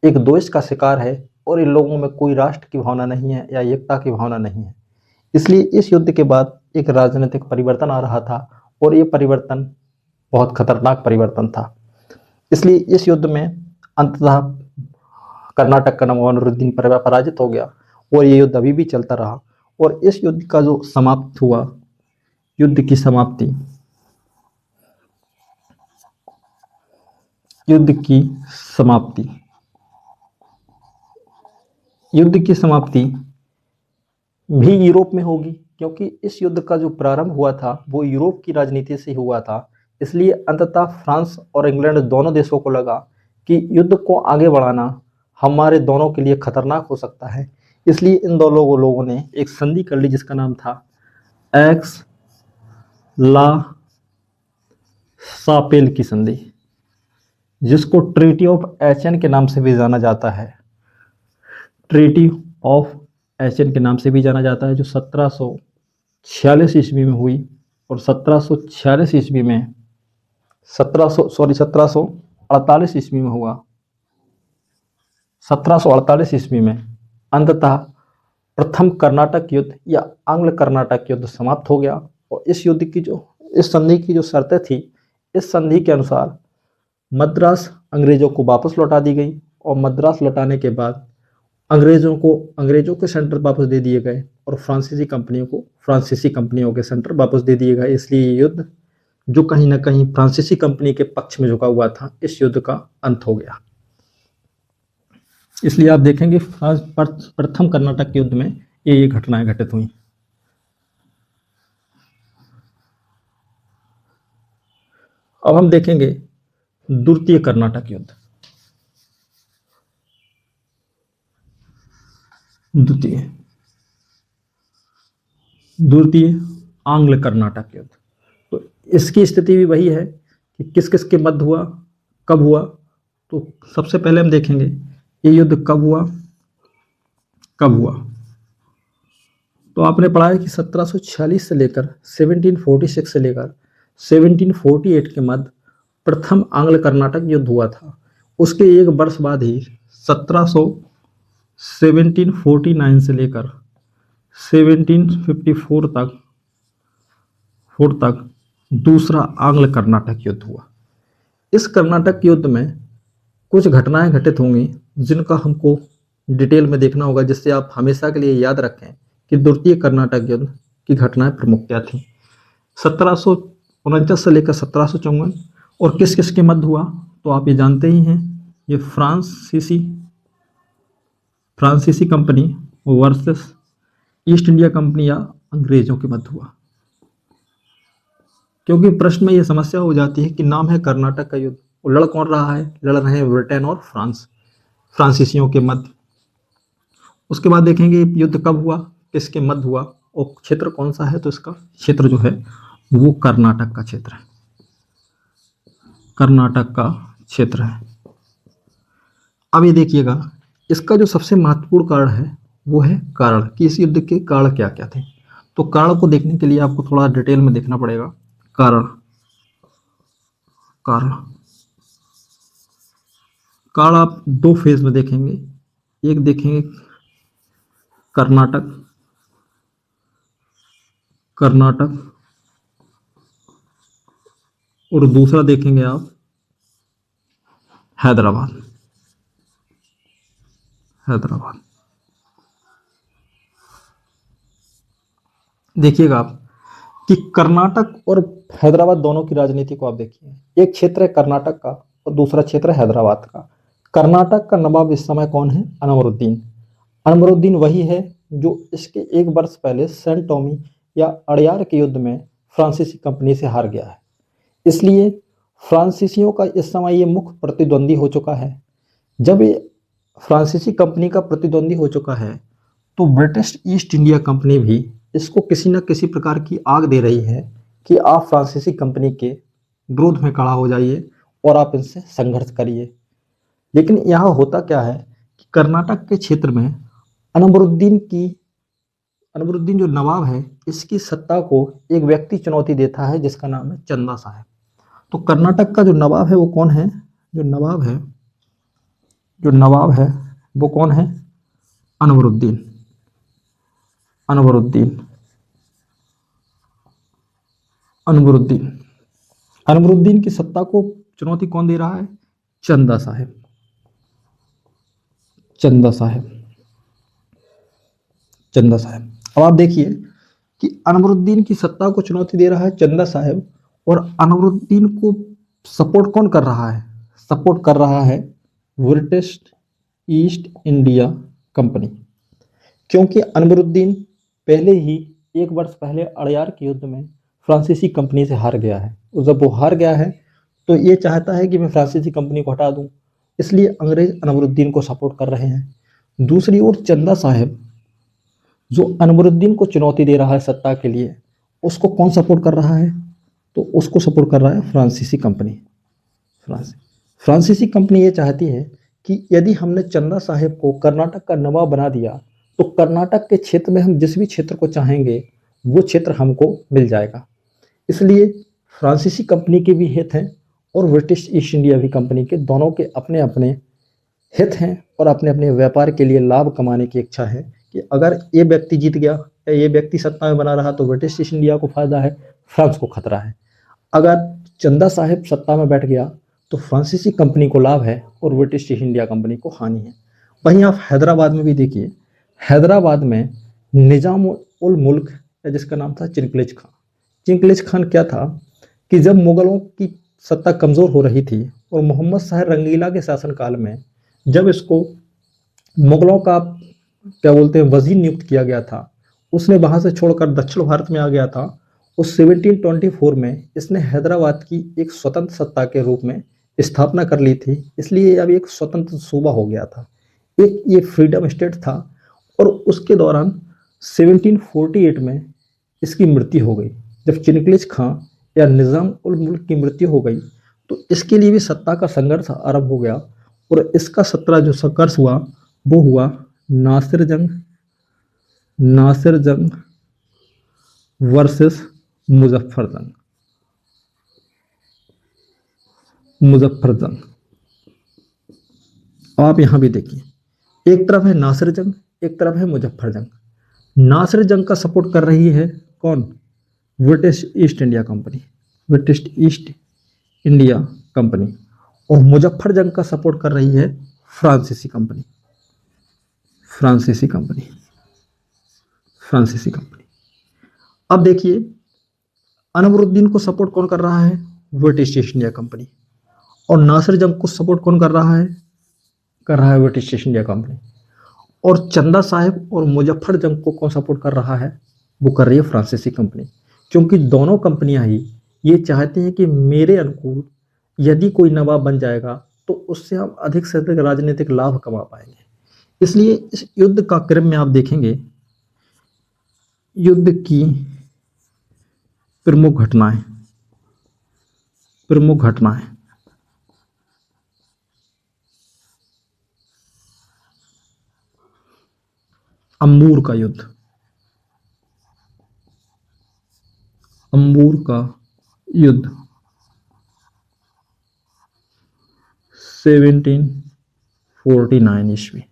एक द्वेष का शिकार है और इन लोगों में कोई राष्ट्र की भावना नहीं है या एकता की भावना नहीं है। इसलिए इस युद्ध के बाद एक राजनीतिक परिवर्तन आ रहा था और ये परिवर्तन बहुत खतरनाक परिवर्तन था। इसलिए इस युद्ध में अंततः कर्नाटक का नवाब नूरुद्दीन पराजित हो गया और ये युद्ध अभी भी चलता रहा। और इस युद्ध का जो समाप्त हुआ, युद्ध की समाप्ति भी यूरोप में होगी, क्योंकि इस युद्ध का जो प्रारंभ हुआ था वो यूरोप की राजनीति से हुआ था। इसलिए अंततः फ्रांस और इंग्लैंड दोनों देशों को लगा कि युद्ध को आगे बढ़ाना हमारे दोनों के लिए खतरनाक हो सकता है। इसलिए इन दोनों लोगों ने एक संधि कर ली जिसका नाम था एक्स ला सापेल की संधि, जिसको ट्रीटी ऑफ एचेन के नाम से भी जाना जाता है। ट्रीटी ऑफ एचेन के नाम से भी जाना जाता है, जो 1746 ईस्वी में हुई और 1748 ईस्वी में 1748 ईस्वी में हुआ। 1748 ईस्वी में अंततः प्रथम कर्नाटक युद्ध या आंग्ल कर्नाटक युद्ध समाप्त हो गया। और इस संधि की जो शर्तें थी, इस संधि के अनुसार मद्रास अंग्रेजों को वापस लौटा दी गई और मद्रास लौटाने के बाद अंग्रेजों के सेंटर वापस दे दिए गए और फ्रांसीसी कंपनियों के सेंटर वापस दे दिए गए। इसलिए ये युद्ध जो कहीं ना कहीं फ्रांसीसी कंपनी के पक्ष में झुका हुआ था, इस युद्ध का अंत हो गया। इसलिए आप देखेंगे प्रथम कर्नाटक युद्ध में ये घटनाएं घटित हुई। अब हम देखेंगे द्वितीय कर्नाटक युद्ध। द्वितीय आंग्ल कर्नाटक युद्ध। तो इसकी स्थिति भी वही है कि किस किस के मध्य हुआ, कब हुआ। तो सबसे पहले हम देखेंगे ये युद्ध कब हुआ। तो आपने पढ़ा है कि 1746 से लेकर 1746 से लेकर 1748 के मध्य प्रथम आंग्ल कर्नाटक युद्ध हुआ था। उसके एक वर्ष बाद ही 1749 से लेकर 1754 तक दूसरा आंग्ल कर्नाटक युद्ध हुआ। इस कर्नाटक युद्ध में कुछ घटनाएं घटित होंगी जिनका हमको डिटेल में देखना होगा, जिससे आप हमेशा के लिए याद रखें कि द्वितीय कर्नाटक युद्ध की घटनाएं प्रमुख क्या थी? 1749 से लेकर 1754। और किस किस के मध्य हुआ? तो आप ये जानते ही हैं, ये फ्रांसीसी company versus east India company या अंग्रेजों के मध्य हुआ। क्योंकि प्रश्न में ये समस्या हो जाती है कि नाम है कर्नाटक का युद्ध, वो लड़ कौन रहा है? लड़ रहे हैं ब्रिटेन और फ्रांसीसियों के मध्य। उसके बाद देखेंगे युद्ध कब हुआ, किसके मध्य हुआ, और क्षेत्र कौन सा है? तो इसका क्षेत्र जो है वो कर्नाटक का क्षेत्र है, कर्नाटक का क्षेत्र है। अब ये देखिएगा, इसका जो सबसे महत्वपूर्ण कारण है वो है कारण, कि इस युद्ध के कारण क्या क्या थे। तो कारण को देखने के लिए आपको थोड़ा डिटेल में देखना पड़ेगा। कारण कारण कारण आप दो फेज में देखेंगे। एक देखेंगे कर्नाटक और दूसरा देखेंगे आप हैदराबाद। देखिएगा आप कि कर्नाटक और हैदराबाद दोनों की राजनीति को आप देखिए। एक क्षेत्र है कर्नाटक का और दूसरा क्षेत्र है हैदराबाद का। कर्नाटक का नवाब इस समय कौन है? अनवरुद्दीन। अनवरुद्दीन वही है जो इसके एक वर्ष पहले सेंट टॉमी या अड़यार के युद्ध में फ्रांसीसी कंपनी से हार गया है। इसलिए फ्रांसीसियों का इस समय ये मुख्य प्रतिद्वंदी हो चुका है। जब ये फ्रांसीसी कंपनी का प्रतिद्वंदी हो चुका है तो ब्रिटिश ईस्ट इंडिया कंपनी भी इसको किसी न किसी प्रकार की आग दे रही है कि आप फ्रांसीसी कंपनी के विरोध में खड़ा हो जाइए और आप इनसे संघर्ष करिए। लेकिन यहाँ होता क्या है कि कर्नाटक के क्षेत्र में अनवरुद्दीन जो नवाब है, इसकी सत्ता को एक व्यक्ति चुनौती देता है जिसका नाम है चंदा साहब। तो कर्नाटक का जो नवाब है वो कौन है? जो नवाब है वो कौन है? अनवरुद्दीन। अनवरुद्दीन की सत्ता को चुनौती कौन दे रहा है? चंदा साहब। अब आप देखिए कि अनवरुद्दीन की सत्ता को चुनौती दे रहा है चंदा साहब, और अनवरुद्दीन को सपोर्ट कौन कर रहा है? सपोर्ट कर रहा है ब्रिटिश ईस्ट इंडिया कंपनी। क्योंकि अनवरुद्दीन पहले ही एक वर्ष पहले अड़यार के युद्ध में फ्रांसीसी कंपनी से हार गया है, और जब वो हार गया है तो ये चाहता है कि मैं फ्रांसीसी कंपनी को हटा दूं, इसलिए अंग्रेज अनवरुद्दीन को सपोर्ट कर रहे हैं। दूसरी ओर चंदा साहब जो अनवरुद्दीन को चुनौती दे रहा है सत्ता के लिए, उसको कौन सपोर्ट कर रहा है? तो उसको सपोर्ट कर रहा है फ्रांसीसी कंपनी। फ्रांसीसी कंपनी ये चाहती है कि यदि हमने चंदा साहब को कर्नाटक का नवाब बना दिया तो कर्नाटक के क्षेत्र में हम जिस भी क्षेत्र को चाहेंगे वो क्षेत्र हमको मिल जाएगा। इसलिए फ्रांसीसी कंपनी के भी हित हैं और ब्रिटिश ईस्ट इंडिया भी कंपनी के, दोनों के अपने अपने हित हैं और अपने अपने व्यापार के लिए लाभ कमाने की इच्छा है कि अगर ये व्यक्ति जीत गया या ये व्यक्ति सत्ता में बना रहा तो ब्रिटिश ईस्ट इंडिया को फायदा है, फ्रांस को खतरा है। अगर चंदा साहब सत्ता में बैठ गया तो फ्रांसीसी कंपनी को लाभ है और ब्रिटिश ईस्ट इंडिया कंपनी को हानि है। वहीं आप हैदराबाद में भी देखिए, हैदराबाद में निजाम उल मुल्क, जिसका नाम था चिंकलेज खान। चिंकलेज खान क्या था कि जब मुगलों की सत्ता कमज़ोर हो रही थी और मोहम्मद शाह रंगीला के शासनकाल में जब इसको मुगलों का क्या बोलते हैं वजीर नियुक्त किया गया था, उसने वहाँ से छोड़कर दक्षिण भारत में आ गया था। उस 1724 में इसने हैदराबाद की एक स्वतंत्र सत्ता के रूप में स्थापना कर ली थी, इसलिए अब एक स्वतंत्र सूबा हो गया था, एक ये फ्रीडम स्टेट था। और उसके दौरान 1748 में इसकी मृत्यु हो गई। जब चिंकलेज खां या निज़ाम उल मुल्क की मृत्यु हो गई तो इसके लिए भी सत्ता का संघर्ष आरंभ हो गया, और इसका 17 जो संघर्ष हुआ वो हुआ नासिर जंग वर्सेस मुजफ्फर जंग। आप यहां भी देखिए, एक तरफ है नासिर जंग, एक तरफ है मुजफ्फर जंग। नासिर जंग का सपोर्ट कर रही है कौन? British east India company. और मुजफ्फर जंग का सपोर्ट कर रही है फ्रांसीसी कंपनी। अब देखिए, अनवरुद्दीन को सपोर्ट कौन कर रहा है? British east India company. और नासिर जंग को सपोर्ट कौन कर रहा है? कर रहा है ब्रिटिश ईस्ट इंडिया कंपनी। और चंदा साहिब और मुजफ्फर जंग को कौन सपोर्ट कर रहा है? वो कर रही है फ्रांसीसी कंपनी। क्योंकि दोनों कंपनियां ही ये चाहती हैं कि मेरे अनुकूल यदि कोई नवाब बन जाएगा तो उससे हम अधिक से अधिक राजनीतिक लाभ कमा पाएंगे। इसलिए इस युद्ध का क्रम में आप देखेंगे, युद्ध की प्रमुख घटनाएं, प्रमुख घटनाएं, अंबूर का युद्ध, अंबूर का युद्ध 1749 ईस्वी।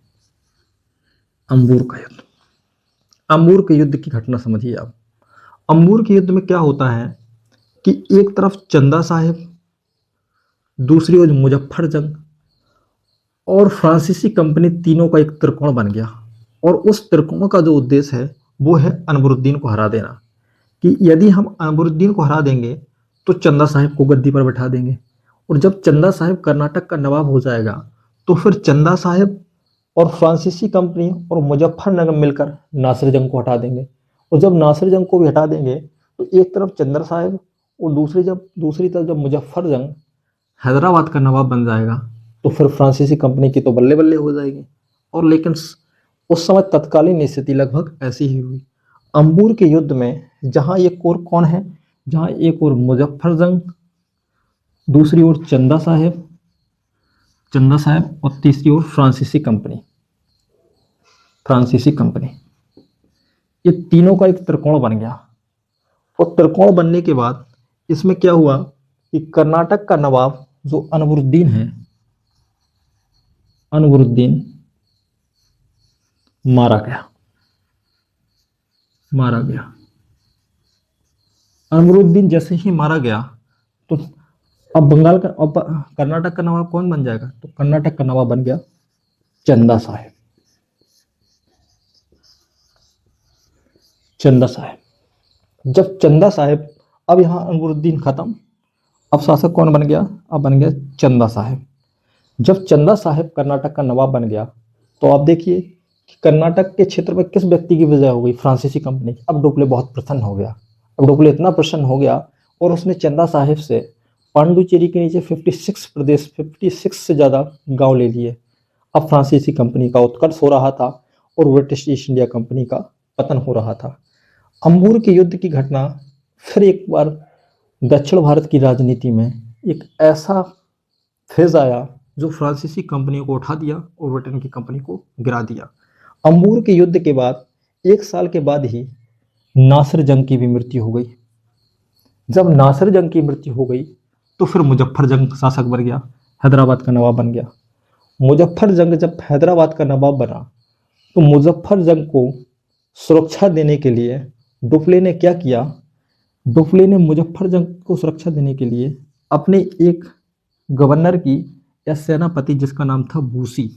अंबूर का युद्ध, अंबूर के युद्ध की घटना समझिए आप। अंबूर के युद्ध में क्या होता है कि एक तरफ चंदा साहिब, दूसरी ओर मुजफ्फर जंग और फ्रांसीसी कंपनी, तीनों का एक त्रिकोण बन गया। और उस त्रिकोण का जो उद्देश्य है वो है अनवरुद्दीन को हरा देना। कि यदि हम अनवरुद्दीन को हरा देंगे तो चंदा साहिब को गद्दी पर बैठा देंगे। और जब चंदा साहिब कर्नाटक का नवाब हो जाएगा तो फिर चंदा साहिब और फ्रांसीसी कंपनी और मुजफ्फरनगर मिलकर नासिर जंग को हटा देंगे। और जब नासिर जंग को भी हटा देंगे तो एक तरफ चंद्र साहिब और दूसरी तरफ जब मुजफ्फर जंग हैदराबाद का नवाब बन जाएगा तो फिर फ्रांसीसी कंपनी की तो बल्ले बल्ले हो जाएगी। और लेकिन उस समय तत्कालीन स्थिति लगभग ऐसी ही हुई। अंबूर के युद्ध में जहां एक ओर कौन है, जहां एक ओर मुजफ्फर जंग, दूसरी ओर चंदा साहब और तीसरी ओर फ्रांसीसी कंपनी, ये तीनों का एक त्रिकोण बन गया। और त्रिकोण बनने के बाद इसमें क्या हुआ कि कर्नाटक का नवाब जो अनवरुद्दीन है, अनवरुद्दीन मारा गया। अनवरुद्दीन जैसे ही मारा गया तो अब कर्नाटक का नवाब कौन बन जाएगा? तो कर्नाटक का नवाब बन गया चंदा साहिब। जब चंदा साहिब, अब यहां अनवरुद्दीन खत्म, अब शासक कौन बन गया? अब बन गया चंदा साहिब। जब चंदा साहिब कर्नाटक का नवाब बन गया तो आप देखिए कि कर्नाटक के क्षेत्र में किस व्यक्ति की विजय हो गई? फ्रांसीसी कंपनी की। अब डोपले बहुत प्रसन्न हो गया। अब डोपले इतना प्रसन्न हो गया और उसने चंदा साहिब से पांडुचेरी के नीचे 56 से ज़्यादा गांव ले लिए। अब फ्रांसीसी कंपनी का उत्कर्ष हो रहा था और ब्रिटिश ईस्ट इंडिया कंपनी का पतन हो रहा था। अंबूर के युद्ध की घटना फिर एक बार दक्षिण भारत की राजनीति में एक ऐसा फेज आया जो फ्रांसीसी कंपनी को उठा दिया और ब्रिटेन की कंपनी को गिरा दिया। अंबूर के युद्ध के बाद 1 साल के बाद ही नासिर जंग की भी मृत्यु हो गई। जब नासिर जंग की मृत्यु हो गई तो फिर मुजफ्फर जंग शासक बन गया, हैदराबाद का नवाब बन गया। मुजफ्फर जंग जब हैदराबाद का नवाब बना तो मुजफ्फर जंग को सुरक्षा देने के लिए डुप्ले ने क्या किया? डुप्ले ने मुजफ्फर जंग को सुरक्षा देने के लिए अपने एक गवर्नर की या सेनापति जिसका नाम था बूसी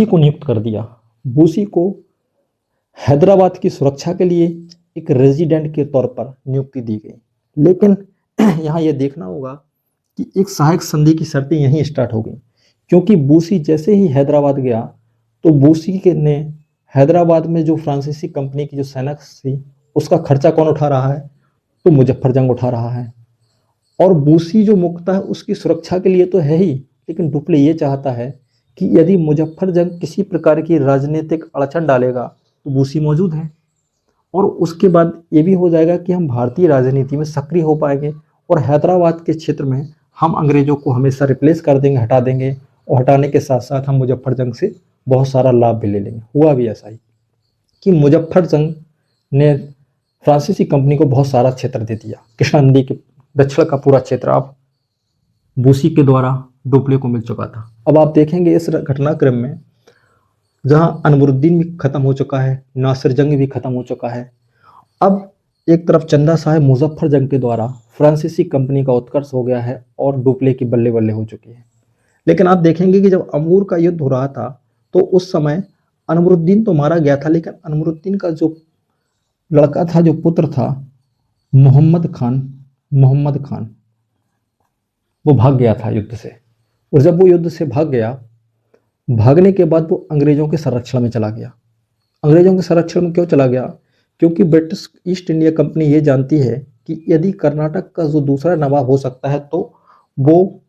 को नियुक्त कर दिया। बूसी को हैदराबाद की सुरक्षा के लिए एक रेजिडेंट के तौर पर नियुक्ति दी गई। लेकिन यहाँ यह देखना होगा कि एक सहायक संधि की शर्तें यहीं स्टार्ट हो गई। क्योंकि बूसी जैसे ही हैदराबाद गया तो बूसी ने हैदराबाद में जो फ्रांसीसी कंपनी की जो सेना थी उसका खर्चा कौन उठा रहा है? तो मुजफ्फर जंग उठा रहा है। और बूसी जो मुक्ता है उसकी सुरक्षा के लिए तो है ही, लेकिन डुप्ले ये चाहता है कि यदि मुजफ्फर जंग किसी प्रकार की राजनीतिक अड़चन डालेगा तो बूसी मौजूद है। और उसके बाद ये भी हो जाएगा कि हम भारतीय राजनीति में सक्रिय हो पाएंगे और हैदराबाद के क्षेत्र में हम अंग्रेजों को हमेशा रिप्लेस कर देंगे, हटा देंगे। और हटाने के साथ साथ हम मुजफ्फर जंग से बहुत सारा लाभ भी ले लेंगे। हुआ भी ऐसा ही कि मुजफ्फर जंग ने फ्रांसीसी कंपनी को बहुत सारा क्षेत्र दे दिया। कृष्णा नदी के दक्षिण का पूरा क्षेत्र अब बूसी के द्वारा डुप्ले को मिल चुका था। अब आप देखेंगे इस घटनाक्रम में जहां अनवरुद्दीन भी खत्म हो चुका है, नासिर जंग भी खत्म हो चुका है। अब एक तरफ चंदा साहिब मुजफ्फर जंग के द्वारा फ्रांसीसी कंपनी का उत्कर्ष हो गया है और डुप्ले की बल्ले बल्ले हो चुकी है। लेकिन आप देखेंगे कि जब अंबूर का युद्ध हो रहा था तो उस समय अनवरुद्दीन तो मारा गया था, लेकिन अनवरुद्दीन का जो लड़का था, जो पुत्र था, मोहम्मद खान, मोहम्मद खान, वो भाग गया था युद्ध से। और जब वो युद्ध से भाग गया, भागने के बाद वो अंग्रेजों के संरक्षण में चला गया। अंग्रेजों के संरक्षण में क्यों चला गया? क्योंकि ब्रिटिश ईस्ट इंडिया कंपनी ये जानती है कि यदि कर्नाटक का जो दूसरा नवाब हो सकता है तो वो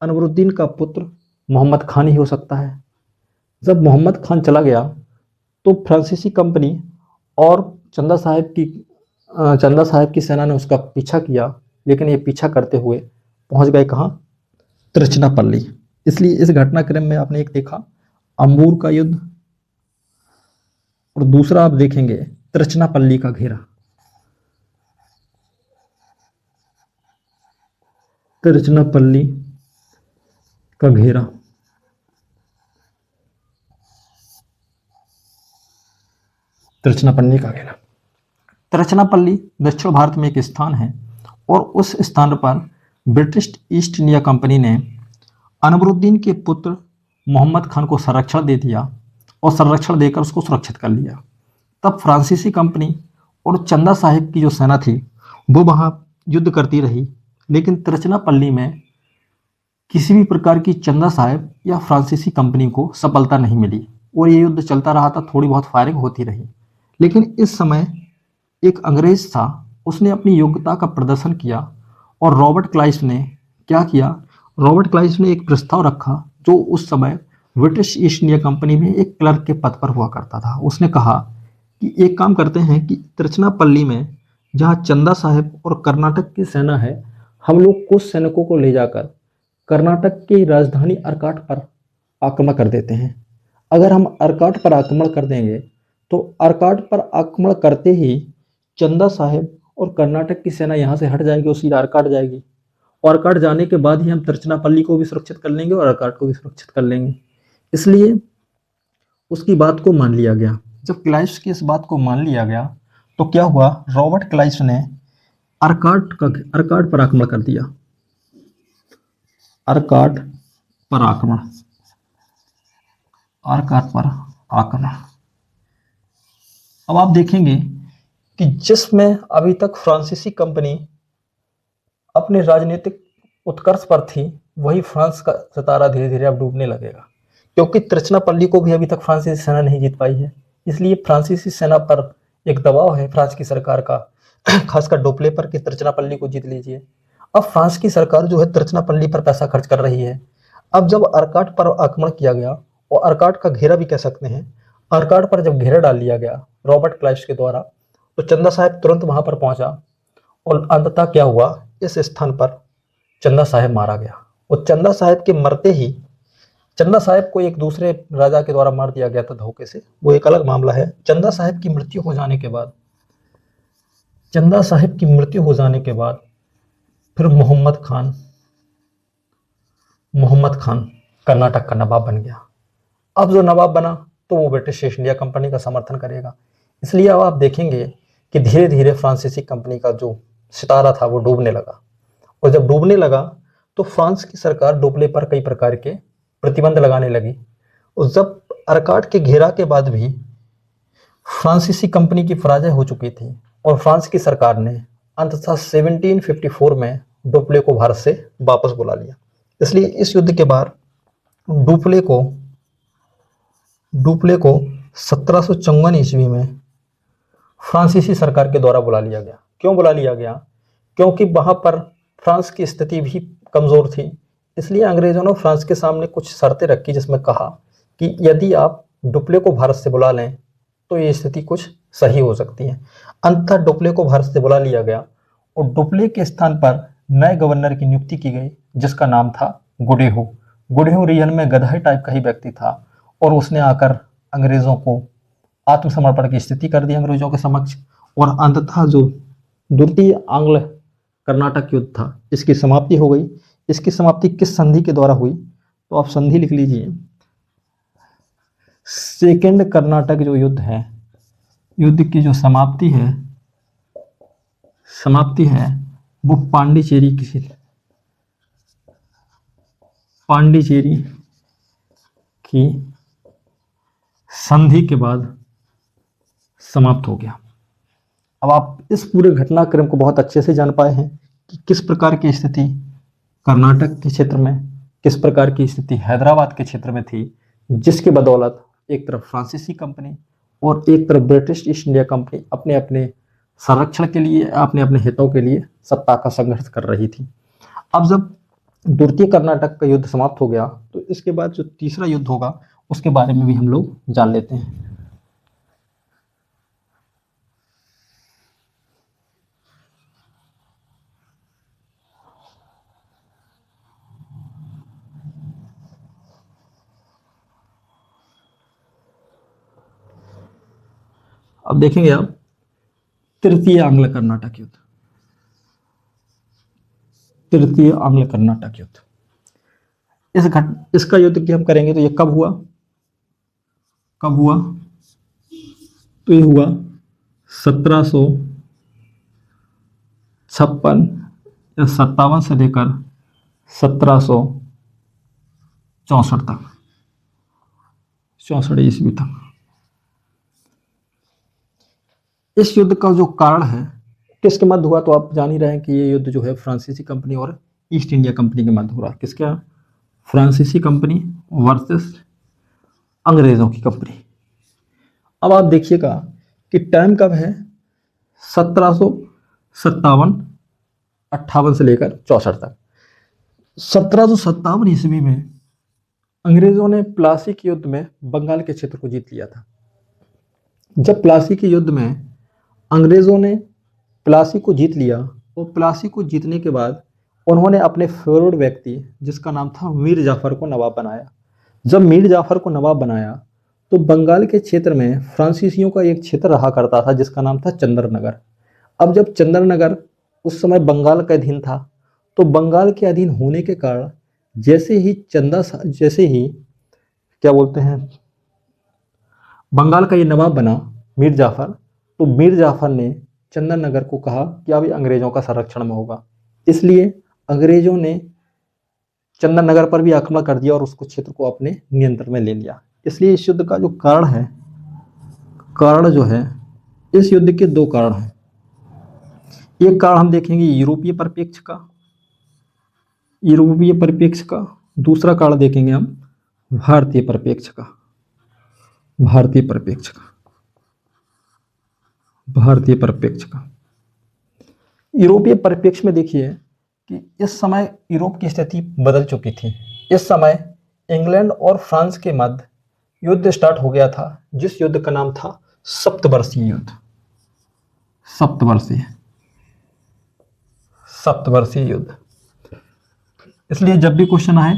अनवरुद्दीन का पुत्र मोहम्मद खान ही हो सकता है। जब मोहम्मद खान चला गया तो फ्रांसीसी कंपनी और चंदा साहब की सेना ने उसका पीछा किया, लेकिन ये पीछा करते हुए पहुंच गए कहाँ? त्रिचनापल्ली। इसलिए इस घटनाक्रम में आपने एक देखा अंबूर का युद्ध, और दूसरा आप देखेंगे त्रिचनापल्ली का घेरा। त्रिचनापल्ली का घेरा, त्रिचनापल्ली का घेरा। त्रिचनापल्ली दक्षिण भारत में एक स्थान है, और उस स्थान पर ब्रिटिश ईस्ट इंडिया कंपनी ने अनवरुद्दीन के पुत्र मोहम्मद खान को संरक्षण दे दिया, और संरक्षण देकर उसको सुरक्षित कर लिया। तब फ्रांसीसी कंपनी और चंदा साहिब की जो सेना थी वो वहाँ युद्ध करती रही, लेकिन त्रिचनापल्ली में किसी भी प्रकार की चंदा साहिब या फ्रांसीसी कंपनी को सफलता नहीं मिली, और ये युद्ध चलता रहा था। थोड़ी बहुत फायरिंग होती रही, लेकिन इस समय एक अंग्रेज था, उसने अपनी योग्यता का प्रदर्शन किया, और रॉबर्ट क्लाइव ने क्या किया? रॉबर्ट क्लाइव ने एक प्रस्ताव रखा, जो उस समय ब्रिटिश ईस्ट इंडिया कंपनी में एक क्लर्क के पद पर हुआ करता था। उसने कहा कि एक काम करते हैं कि त्रिचनापल्ली में जहाँ चंदा साहिब और कर्नाटक की सेना है, हम लोग कुछ सैनिकों को ले जाकर कर्नाटक की राजधानी अर्काट पर आक्रमण कर देते हैं। अगर हम अर्काट पर आक्रमण कर देंगे तो अर्काट पर आक्रमण करते ही चंदा साहिब और कर्नाटक की सेना यहाँ से हट जाएगी और सीधा अर्काट जाएगी, और अर्काट जाने के बाद ही हम त्रिचनापल्ली को भी सुरक्षित कर लेंगे और अर्काट को भी सुरक्षित कर लेंगे। इसलिए उसकी बात को मान लिया गया। जब क्लाइव की इस बात को मान लिया गया तो क्या हुआ? रॉबर्ट क्लाइव ने अर्काट पर आक्रमण कर दिया। अर्काट पर आक्रमण, अर्काट पर आक्रमण। अब आप देखेंगे कि जिसमें अभी तक फ्रांसीसी कंपनी अपने राजनीतिक उत्कर्ष पर थी, वही फ्रांस का सितारा धीरे धीरे अब डूबने लगेगा, क्योंकि त्रिचनापल्ली को भी अभी तक फ्रांसीसी सेना नहीं जीत पाई है। इसलिए फ्रांसीसी सेना पर एक दबाव है फ्रांस की सरकार का, खासकर डोपले पर, कि त्रिचनापल्ली को जीत लीजिए। अब फ्रांस की सरकार जो है त्रिचनापल्ली पर पैसा खर्च कर रही है। अब जब अर्काट पर आक्रमण किया गया, और अर्काट का घेरा भी कह सकते हैं, अर्काट पर जब घेरा डाल लिया गया रॉबर्ट क्लाइव के द्वारा, तो चंदा साहिब तुरंत वहां पर पहुंचा, और अंततः क्या हुआ? इस स्थान पर चंदा साहिब मारा गया। और चंदा साहिब के मरते ही, चंदा साहिब को एक दूसरे राजा के द्वारा मार दिया गया था धोखे से, वो एक अलग मामला है। चंदा साहिब की मृत्यु हो जाने के बाद, चंदा साहिब की मृत्यु हो जाने के बाद फिर मोहम्मद खान कर्नाटक का नवाब बन गया। अब जो नवाब बना तो वो ब्रिटिश ईस्ट इंडिया कंपनी का समर्थन करेगा। इसलिए अब आप देखेंगे कि धीरे धीरे फ्रांसीसी कंपनी का जो सितारा था वो डूबने लगा, और जब डूबने लगा तो फ्रांस की सरकार डोपले पर कई प्रकार के प्रतिबंध लगाने लगी। और जब अर्काट के घेरा के बाद भी फ्रांसीसी कंपनी की पराजय हो चुकी थी, और फ्रांस की सरकार ने अंततः 1754 में डोपले को भारत से वापस बुला लिया। इसलिए इस युद्ध के बाद डुप्ले को 1754 ईस्वी में फ्रांसीसी सरकार के द्वारा बुला लिया गया। क्यों बुला लिया गया? क्योंकि वहां पर फ्रांस की स्थिति भी कमजोर थी। इसलिए अंग्रेजों ने फ्रांस के सामने कुछ शर्तें रखी, जिसमें कहा कि यदि आप डुप्ले को भारत से बुला लें तो ये स्थिति कुछ सही हो सकती है। अंततः डुप्ले को भारत से बुला लिया गया, और डुप्ले के स्थान पर नए गवर्नर की नियुक्ति की गई, जिसका नाम था गुडेहो। गुडेहो रियल में गधा टाइप का ही व्यक्ति था, और उसने आकर अंग्रेजों को आत्मसमर्पण की स्थिति कर दी अंग्रेजों के समक्ष, और अंततः जो द्वितीय आंग्ल कर्नाटक युद्ध था, इसकी समाप्ति हो गई। इसकी समाप्ति किस संधि के द्वारा हुई? तो आप संधि लिख लीजिए। सेकेंड कर्नाटक जो युद्ध है, युद्ध की जो समाप्ति है वो पांडिचेरी की संधि के बाद समाप्त हो गया। अब आप इस पूरे घटनाक्रम को बहुत अच्छे से जान पाए हैं कि किस प्रकार की स्थिति कर्नाटक के क्षेत्र में, किस प्रकार की स्थिति हैदराबाद के क्षेत्र में थी, जिसकी बदौलत एक तरफ फ्रांसीसी कंपनी और एक तरफ ब्रिटिश ईस्ट इंडिया कंपनी अपने अपने संरक्षण के लिए, अपने अपने हितों के लिए सत्ता का संघर्ष कर रही थी। अब जब द्वितीय कर्नाटक का युद्ध समाप्त हो गया तो इसके बाद जो तीसरा युद्ध होगा उसके बारे में भी हम लोग जान लेते हैं। अब देखेंगे आप तृतीय आंग्ल कर्नाटक युद्ध। तृतीय आंग्ल कर्नाटक युद्ध, इसका युद्ध की हम करेंगे तो ये कब हुआ, कब हुआ? तो ये हुआ 1756 या 57 से लेकर 1764 तक, 64 ईस्वी तक। इस युद्ध का जो कारण है किसके मध्य हुआ, तो आप जान ही रहे हैं कि ये युद्ध जो है फ्रांसीसी कंपनी और ईस्ट इंडिया कंपनी के मध्य हो रहा है। किसका? फ्रांसीसी कंपनी वर्सेस अंग्रेजों की कंपनी। अब आप देखिएगा कि टाइम कब है, 1757-58 से लेकर 64 तक। 1757 ईस्वी में अंग्रेजों ने प्लासी के युद्ध में बंगाल के क्षेत्र को जीत लिया था। जब प्लासी के युद्ध में अंग्रेजों ने प्लासी को जीत लिया और प्लासी को जीतने के बाद उन्होंने अपने फेवरेट व्यक्ति जिसका नाम था मीर जाफर को नवाब बनाया। जब मीर जाफर को नवाब बनाया तो बंगाल के क्षेत्र में फ्रांसीसियों का एक क्षेत्र रहा करता था जिसका नाम था चंद्रनगर। अब जब चंद्रनगर उस समय बंगाल का अधीन था तो बंगाल के अधीन होने के कारण जैसे ही क्या बोलते हैं, बंगाल का ये नवाब बना मीर जाफर, तो मीर जाफर ने चंदननगर को कहा कि अब ये अंग्रेजों का संरक्षण में होगा। इसलिए अंग्रेजों ने चंदननगर पर भी आक्रमण कर दिया और उसको क्षेत्र को अपने नियंत्रण में ले लिया। इसलिए इस युद्ध का जो कारण है, कारण जो है, इस युद्ध के दो कारण हैं। एक कारण हम देखेंगे यूरोपीय परिप्रेक्ष्य का, यूरोपीय परिप्रेक्ष्य का। दूसरा कारण देखेंगे हम भारतीय परिप्रेक्ष्य का, भारतीय परिप्रेक्ष्य का, भारतीय परिप्रेक्ष्य का। यूरोपीय परिप्रेक्ष्य में देखिए कि इस समय यूरोप की स्थिति बदल चुकी थी। इस समय इंग्लैंड और फ्रांस के मध्य युद्ध स्टार्ट हो गया था, जिस युद्ध का नाम था सप्तवर्षीय युद्ध। सप्तवर्षीय युद्ध। इसलिए जब भी क्वेश्चन आए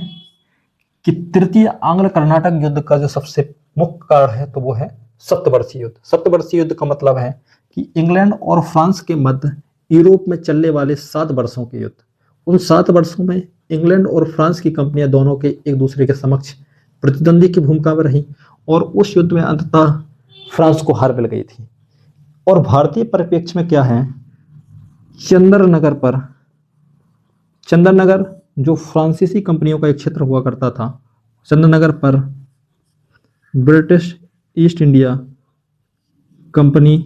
कि तृतीय आंग्ल कर्नाटक युद्ध का जो सबसे मुख्य कारण है तो वो है सप्तवर्षीय युद्ध। सप्तवर्षीय युद्ध का मतलब है कि इंग्लैंड और फ्रांस के मध्य यूरोप में चलने वाले 7 वर्षों के युद्ध। उन 7 वर्षों में इंग्लैंड और फ्रांस की कंपनियां दोनों के एक दूसरे के समक्ष प्रतिद्वंदी की भूमिका में रही और उस युद्ध में अंततः फ्रांस को हार मिल गई थी। और भारतीय परिप्रेक्ष्य में क्या है, चंद्रनगर जो फ्रांसीसी कंपनियों का एक क्षेत्र हुआ करता था, चंद्रनगर पर ब्रिटिश ईस्ट इंडिया कंपनी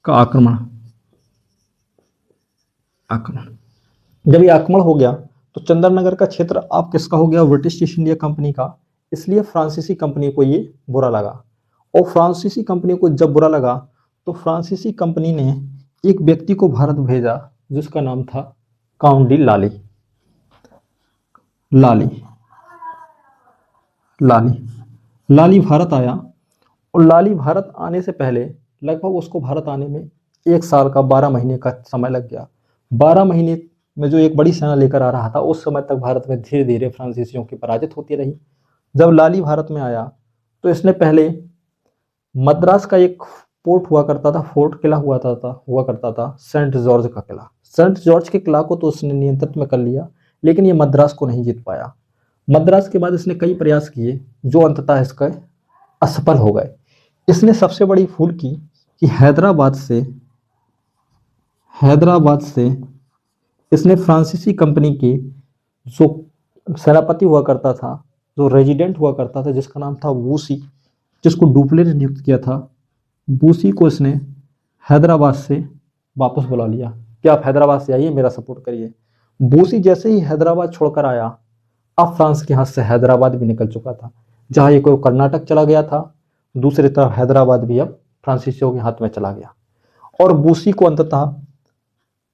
का आक्रमण। जब ये आक्रमण हो गया तो चंद्रनगर का क्षेत्र आप किसका हो गया, ब्रिटिश ईस्ट इंडिया कंपनी का। इसलिए फ्रांसीसी कंपनी को ये बुरा लगा और फ्रांसीसी कंपनी को जब बुरा लगा तो फ्रांसीसी कंपनी ने एक व्यक्ति को भारत भेजा जिसका नाम था काउंट डी लाली। लाली भारत आया और लाली भारत आने से पहले लगभग उसको भारत आने में 1 साल का 12 महीने का समय लग गया। 12 महीने में जो एक बड़ी सेना लेकर आ रहा था, उस समय तक भारत में धीरे धीरे फ्रांसीसियों की पराजित होती रही। जब लाली भारत में आया तो इसने पहले मद्रास का एक पोर्ट हुआ करता था, फोर्ट किला हुआ करता था सेंट जॉर्ज का किला। सेंट जॉर्ज के किला को तो उसने नियंत्रण में कर लिया, लेकिन ये मद्रास को नहीं जीत पाया। मद्रास के बाद इसने कई प्रयास किए जो अंततः इसका असफल हो गए। इसने सबसे बड़ी भूल की कि हैदराबाद से इसने फ्रांसीसी कंपनी के जो सेनापति हुआ करता था जो रेजिडेंट हुआ करता था जिसका नाम था वूसी, जिसको डुप्ले ने नियुक्त किया था, बूसी को इसने हैदराबाद से वापस बुला लिया कि आप हैदराबाद से आइए, मेरा सपोर्ट करिए। बूसी जैसे ही हैदराबाद छोड़कर आया, अब फ्रांस के हाथ से हैदराबाद भी निकल चुका था। जहां एक और कर्नाटक चला गया था, दूसरी तरफ हैदराबाद भी अब फ्रांसीसियों के हाथ में चला गया। और बूसी को अंततः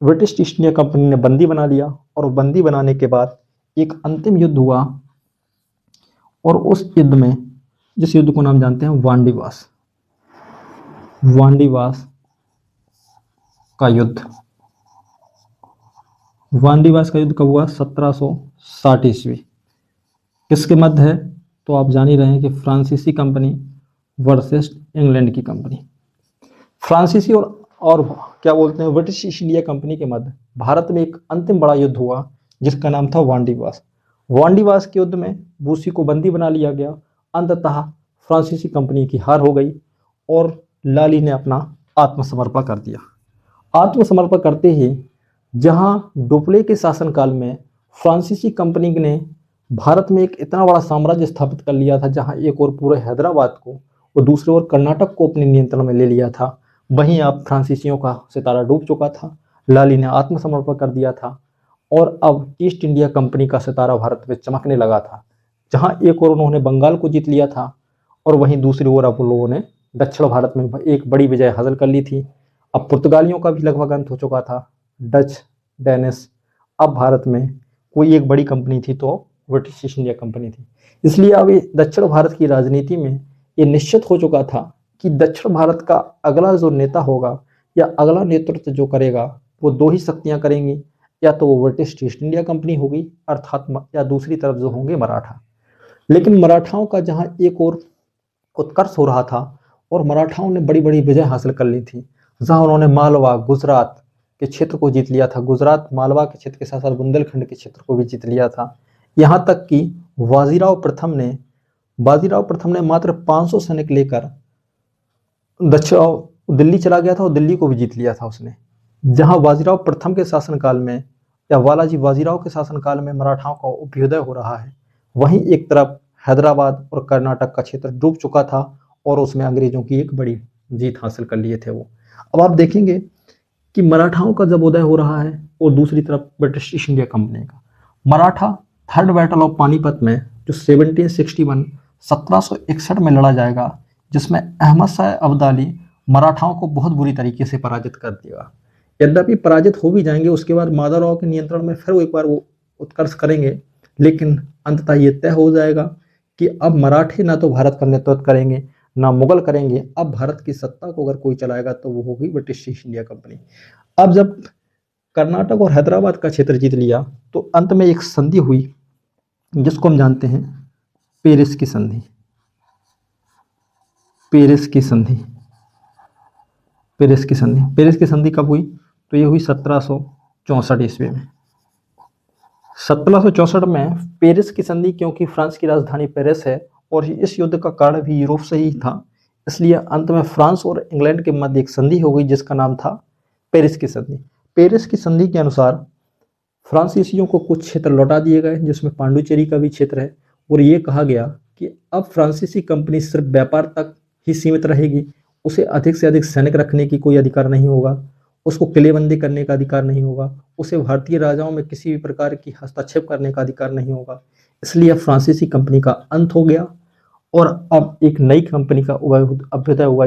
ब्रिटिश ईस्ट इंडिया कंपनी ने बंदी बना लिया, और बंदी बनाने के बाद एक अंतिम युद्ध हुआ, और उस युद्ध में, जिस युद्ध को नाम जानते हैं वांडीवास, वांडीवास का युद्ध। वांडीवास का युद्ध कब हुआ? 1760 ईस्वी। किसके मध्य है? तो आप जान ही रहे हैं कि फ्रांसीसी कंपनी वर्सेस इंग्लैंड की कंपनी। फ्रांसीसी और क्या बोलते हैं ब्रिटिश ईस्ट इंडिया कंपनी के मध्य भारत में एक अंतिम बड़ा युद्ध हुआ जिसका नाम था वांडीवास। वांडीवास के युद्ध में बूसी को बंदी बना लिया गया। अंततः फ्रांसीसी कंपनी की हार हो गई और लाली ने अपना आत्मसमर्पण कर दिया। आत्मसमर्पण करते ही जहां डुप्ले के शासनकाल में फ्रांसीसी कंपनी ने भारत में एक इतना बड़ा साम्राज्य स्थापित कर लिया था, जहां एक और पूरे हैदराबाद को और दूसरे ओर कर्नाटक को अपने नियंत्रण में ले लिया था, वहीं अब फ्रांसीसियों का सितारा डूब चुका था। लाली ने आत्मसमर्पण कर दिया था और अब ईस्ट इंडिया कंपनी का सितारा भारत में चमकने लगा था। जहां एक ओर उन्होंने बंगाल को जीत लिया था और वहीं दूसरी ओर अब लोगों ने दक्षिण भारत में एक बड़ी विजय हासिल कर ली थी। अब पुर्तगालियों का भी लगभग अंत हो चुका था। डच, डेनिश, अब भारत में कोई एक बड़ी कंपनी थी तो ब्रिटिश ईस्ट इंडिया कंपनी थी। इसलिए अब दक्षिण भारत की राजनीति में ये निश्चित हो चुका था कि दक्षिण भारत का अगला जो नेता होगा या अगला नेतृत्व जो करेगा वो दो ही शक्तियां करेंगी, या तो वो ब्रिटिश ईस्ट इंडिया कंपनी होगी अर्थात, या दूसरी तरफ जो होंगे मराठा। लेकिन मराठाओं का जहां एक और उत्कर्ष हो रहा था और मराठाओं ने बड़ी बड़ी विजय हासिल कर ली थी, जहां उन्होंने मालवा, गुजरात के क्षेत्र को जीत लिया था। गुजरात, मालवा के क्षेत्र के साथ साथ बुंदेलखंड के क्षेत्र को भी जीत लिया था। यहाँ तक कि बाजीराव प्रथम ने मात्र 500 सैनिक लेकर दक्षिण दिल्ली चला गया था और दिल्ली को भी जीत लिया था उसने। जहां बाजीराव प्रथम के शासनकाल में या बालाजी बाजीराव के शासनकाल में मराठाओं का अभ्युदय हो रहा है, वहीं एक तरफ हैदराबाद और कर्नाटक का क्षेत्र डूब चुका था और उसमें अंग्रेजों की एक बड़ी जीत हासिल कर लिए थे वो। अब आप देखेंगे कि मराठाओं का जब उदय हो रहा है और दूसरी तरफ ब्रिटिश ईस्ट इंडिया कंपनी का, Maratha third battle of Panipat में जो 1761 में लड़ा जाएगा, जिसमें अहमद शाह अब्दाली मराठाओं को बहुत बुरी तरीके से पराजित कर देगा। यद्यपि पराजित हो भी जाएंगे, उसके बाद माधवराव के नियंत्रण में फिर एक बार वो उत्कर्ष करेंगे, लेकिन अंततः ये तय हो जाएगा कि अब मराठे ना तो भारत का नेतृत्व करेंगे ना मुगल करेंगे, अब भारत की सत्ता को अगर कोई चलाएगा तो वो होगी ब्रिटिश ईस्ट इंडिया कंपनी। अब जब कर्नाटक और हैदराबाद का क्षेत्र जीत लिया तो अंत में एक संधि हुई जिसको हम जानते हैं पेरिस की संधि। पेरिस की संधि कब हुई? तो ये हुई 1764 ईस्वी में। 1764 में पेरिस की संधि, क्योंकि फ्रांस की राजधानी पेरिस है और इस युद्ध का कारण भी यूरोप से ही था, इसलिए अंत में फ्रांस और इंग्लैंड के मध्य एक संधि हो गई जिसका नाम था पेरिस की संधि। पेरिस की संधि के अनुसार फ्रांसीसियों को कुछ क्षेत्र लौटा दिए गए, जिसमें पांडुचेरी का भी क्षेत्र है, और ये कहा गया कि अब फ्रांसीसी कंपनी सिर्फ व्यापार तक ही सीमित रहेगी, उसे अधिक से अधिक सैनिक रखने की कोई अधिकार नहीं होगा, उसको किलेबंदी करने का अधिकार नहीं होगा, उसे भारतीय राजाओं में किसी भी प्रकार की हस्तक्षेप करने का अधिकार नहीं होगा। इसलिए फ्रांसीसी कंपनी का अंत हो गया और अब एक नई कंपनी का अभ्युदय हुआ।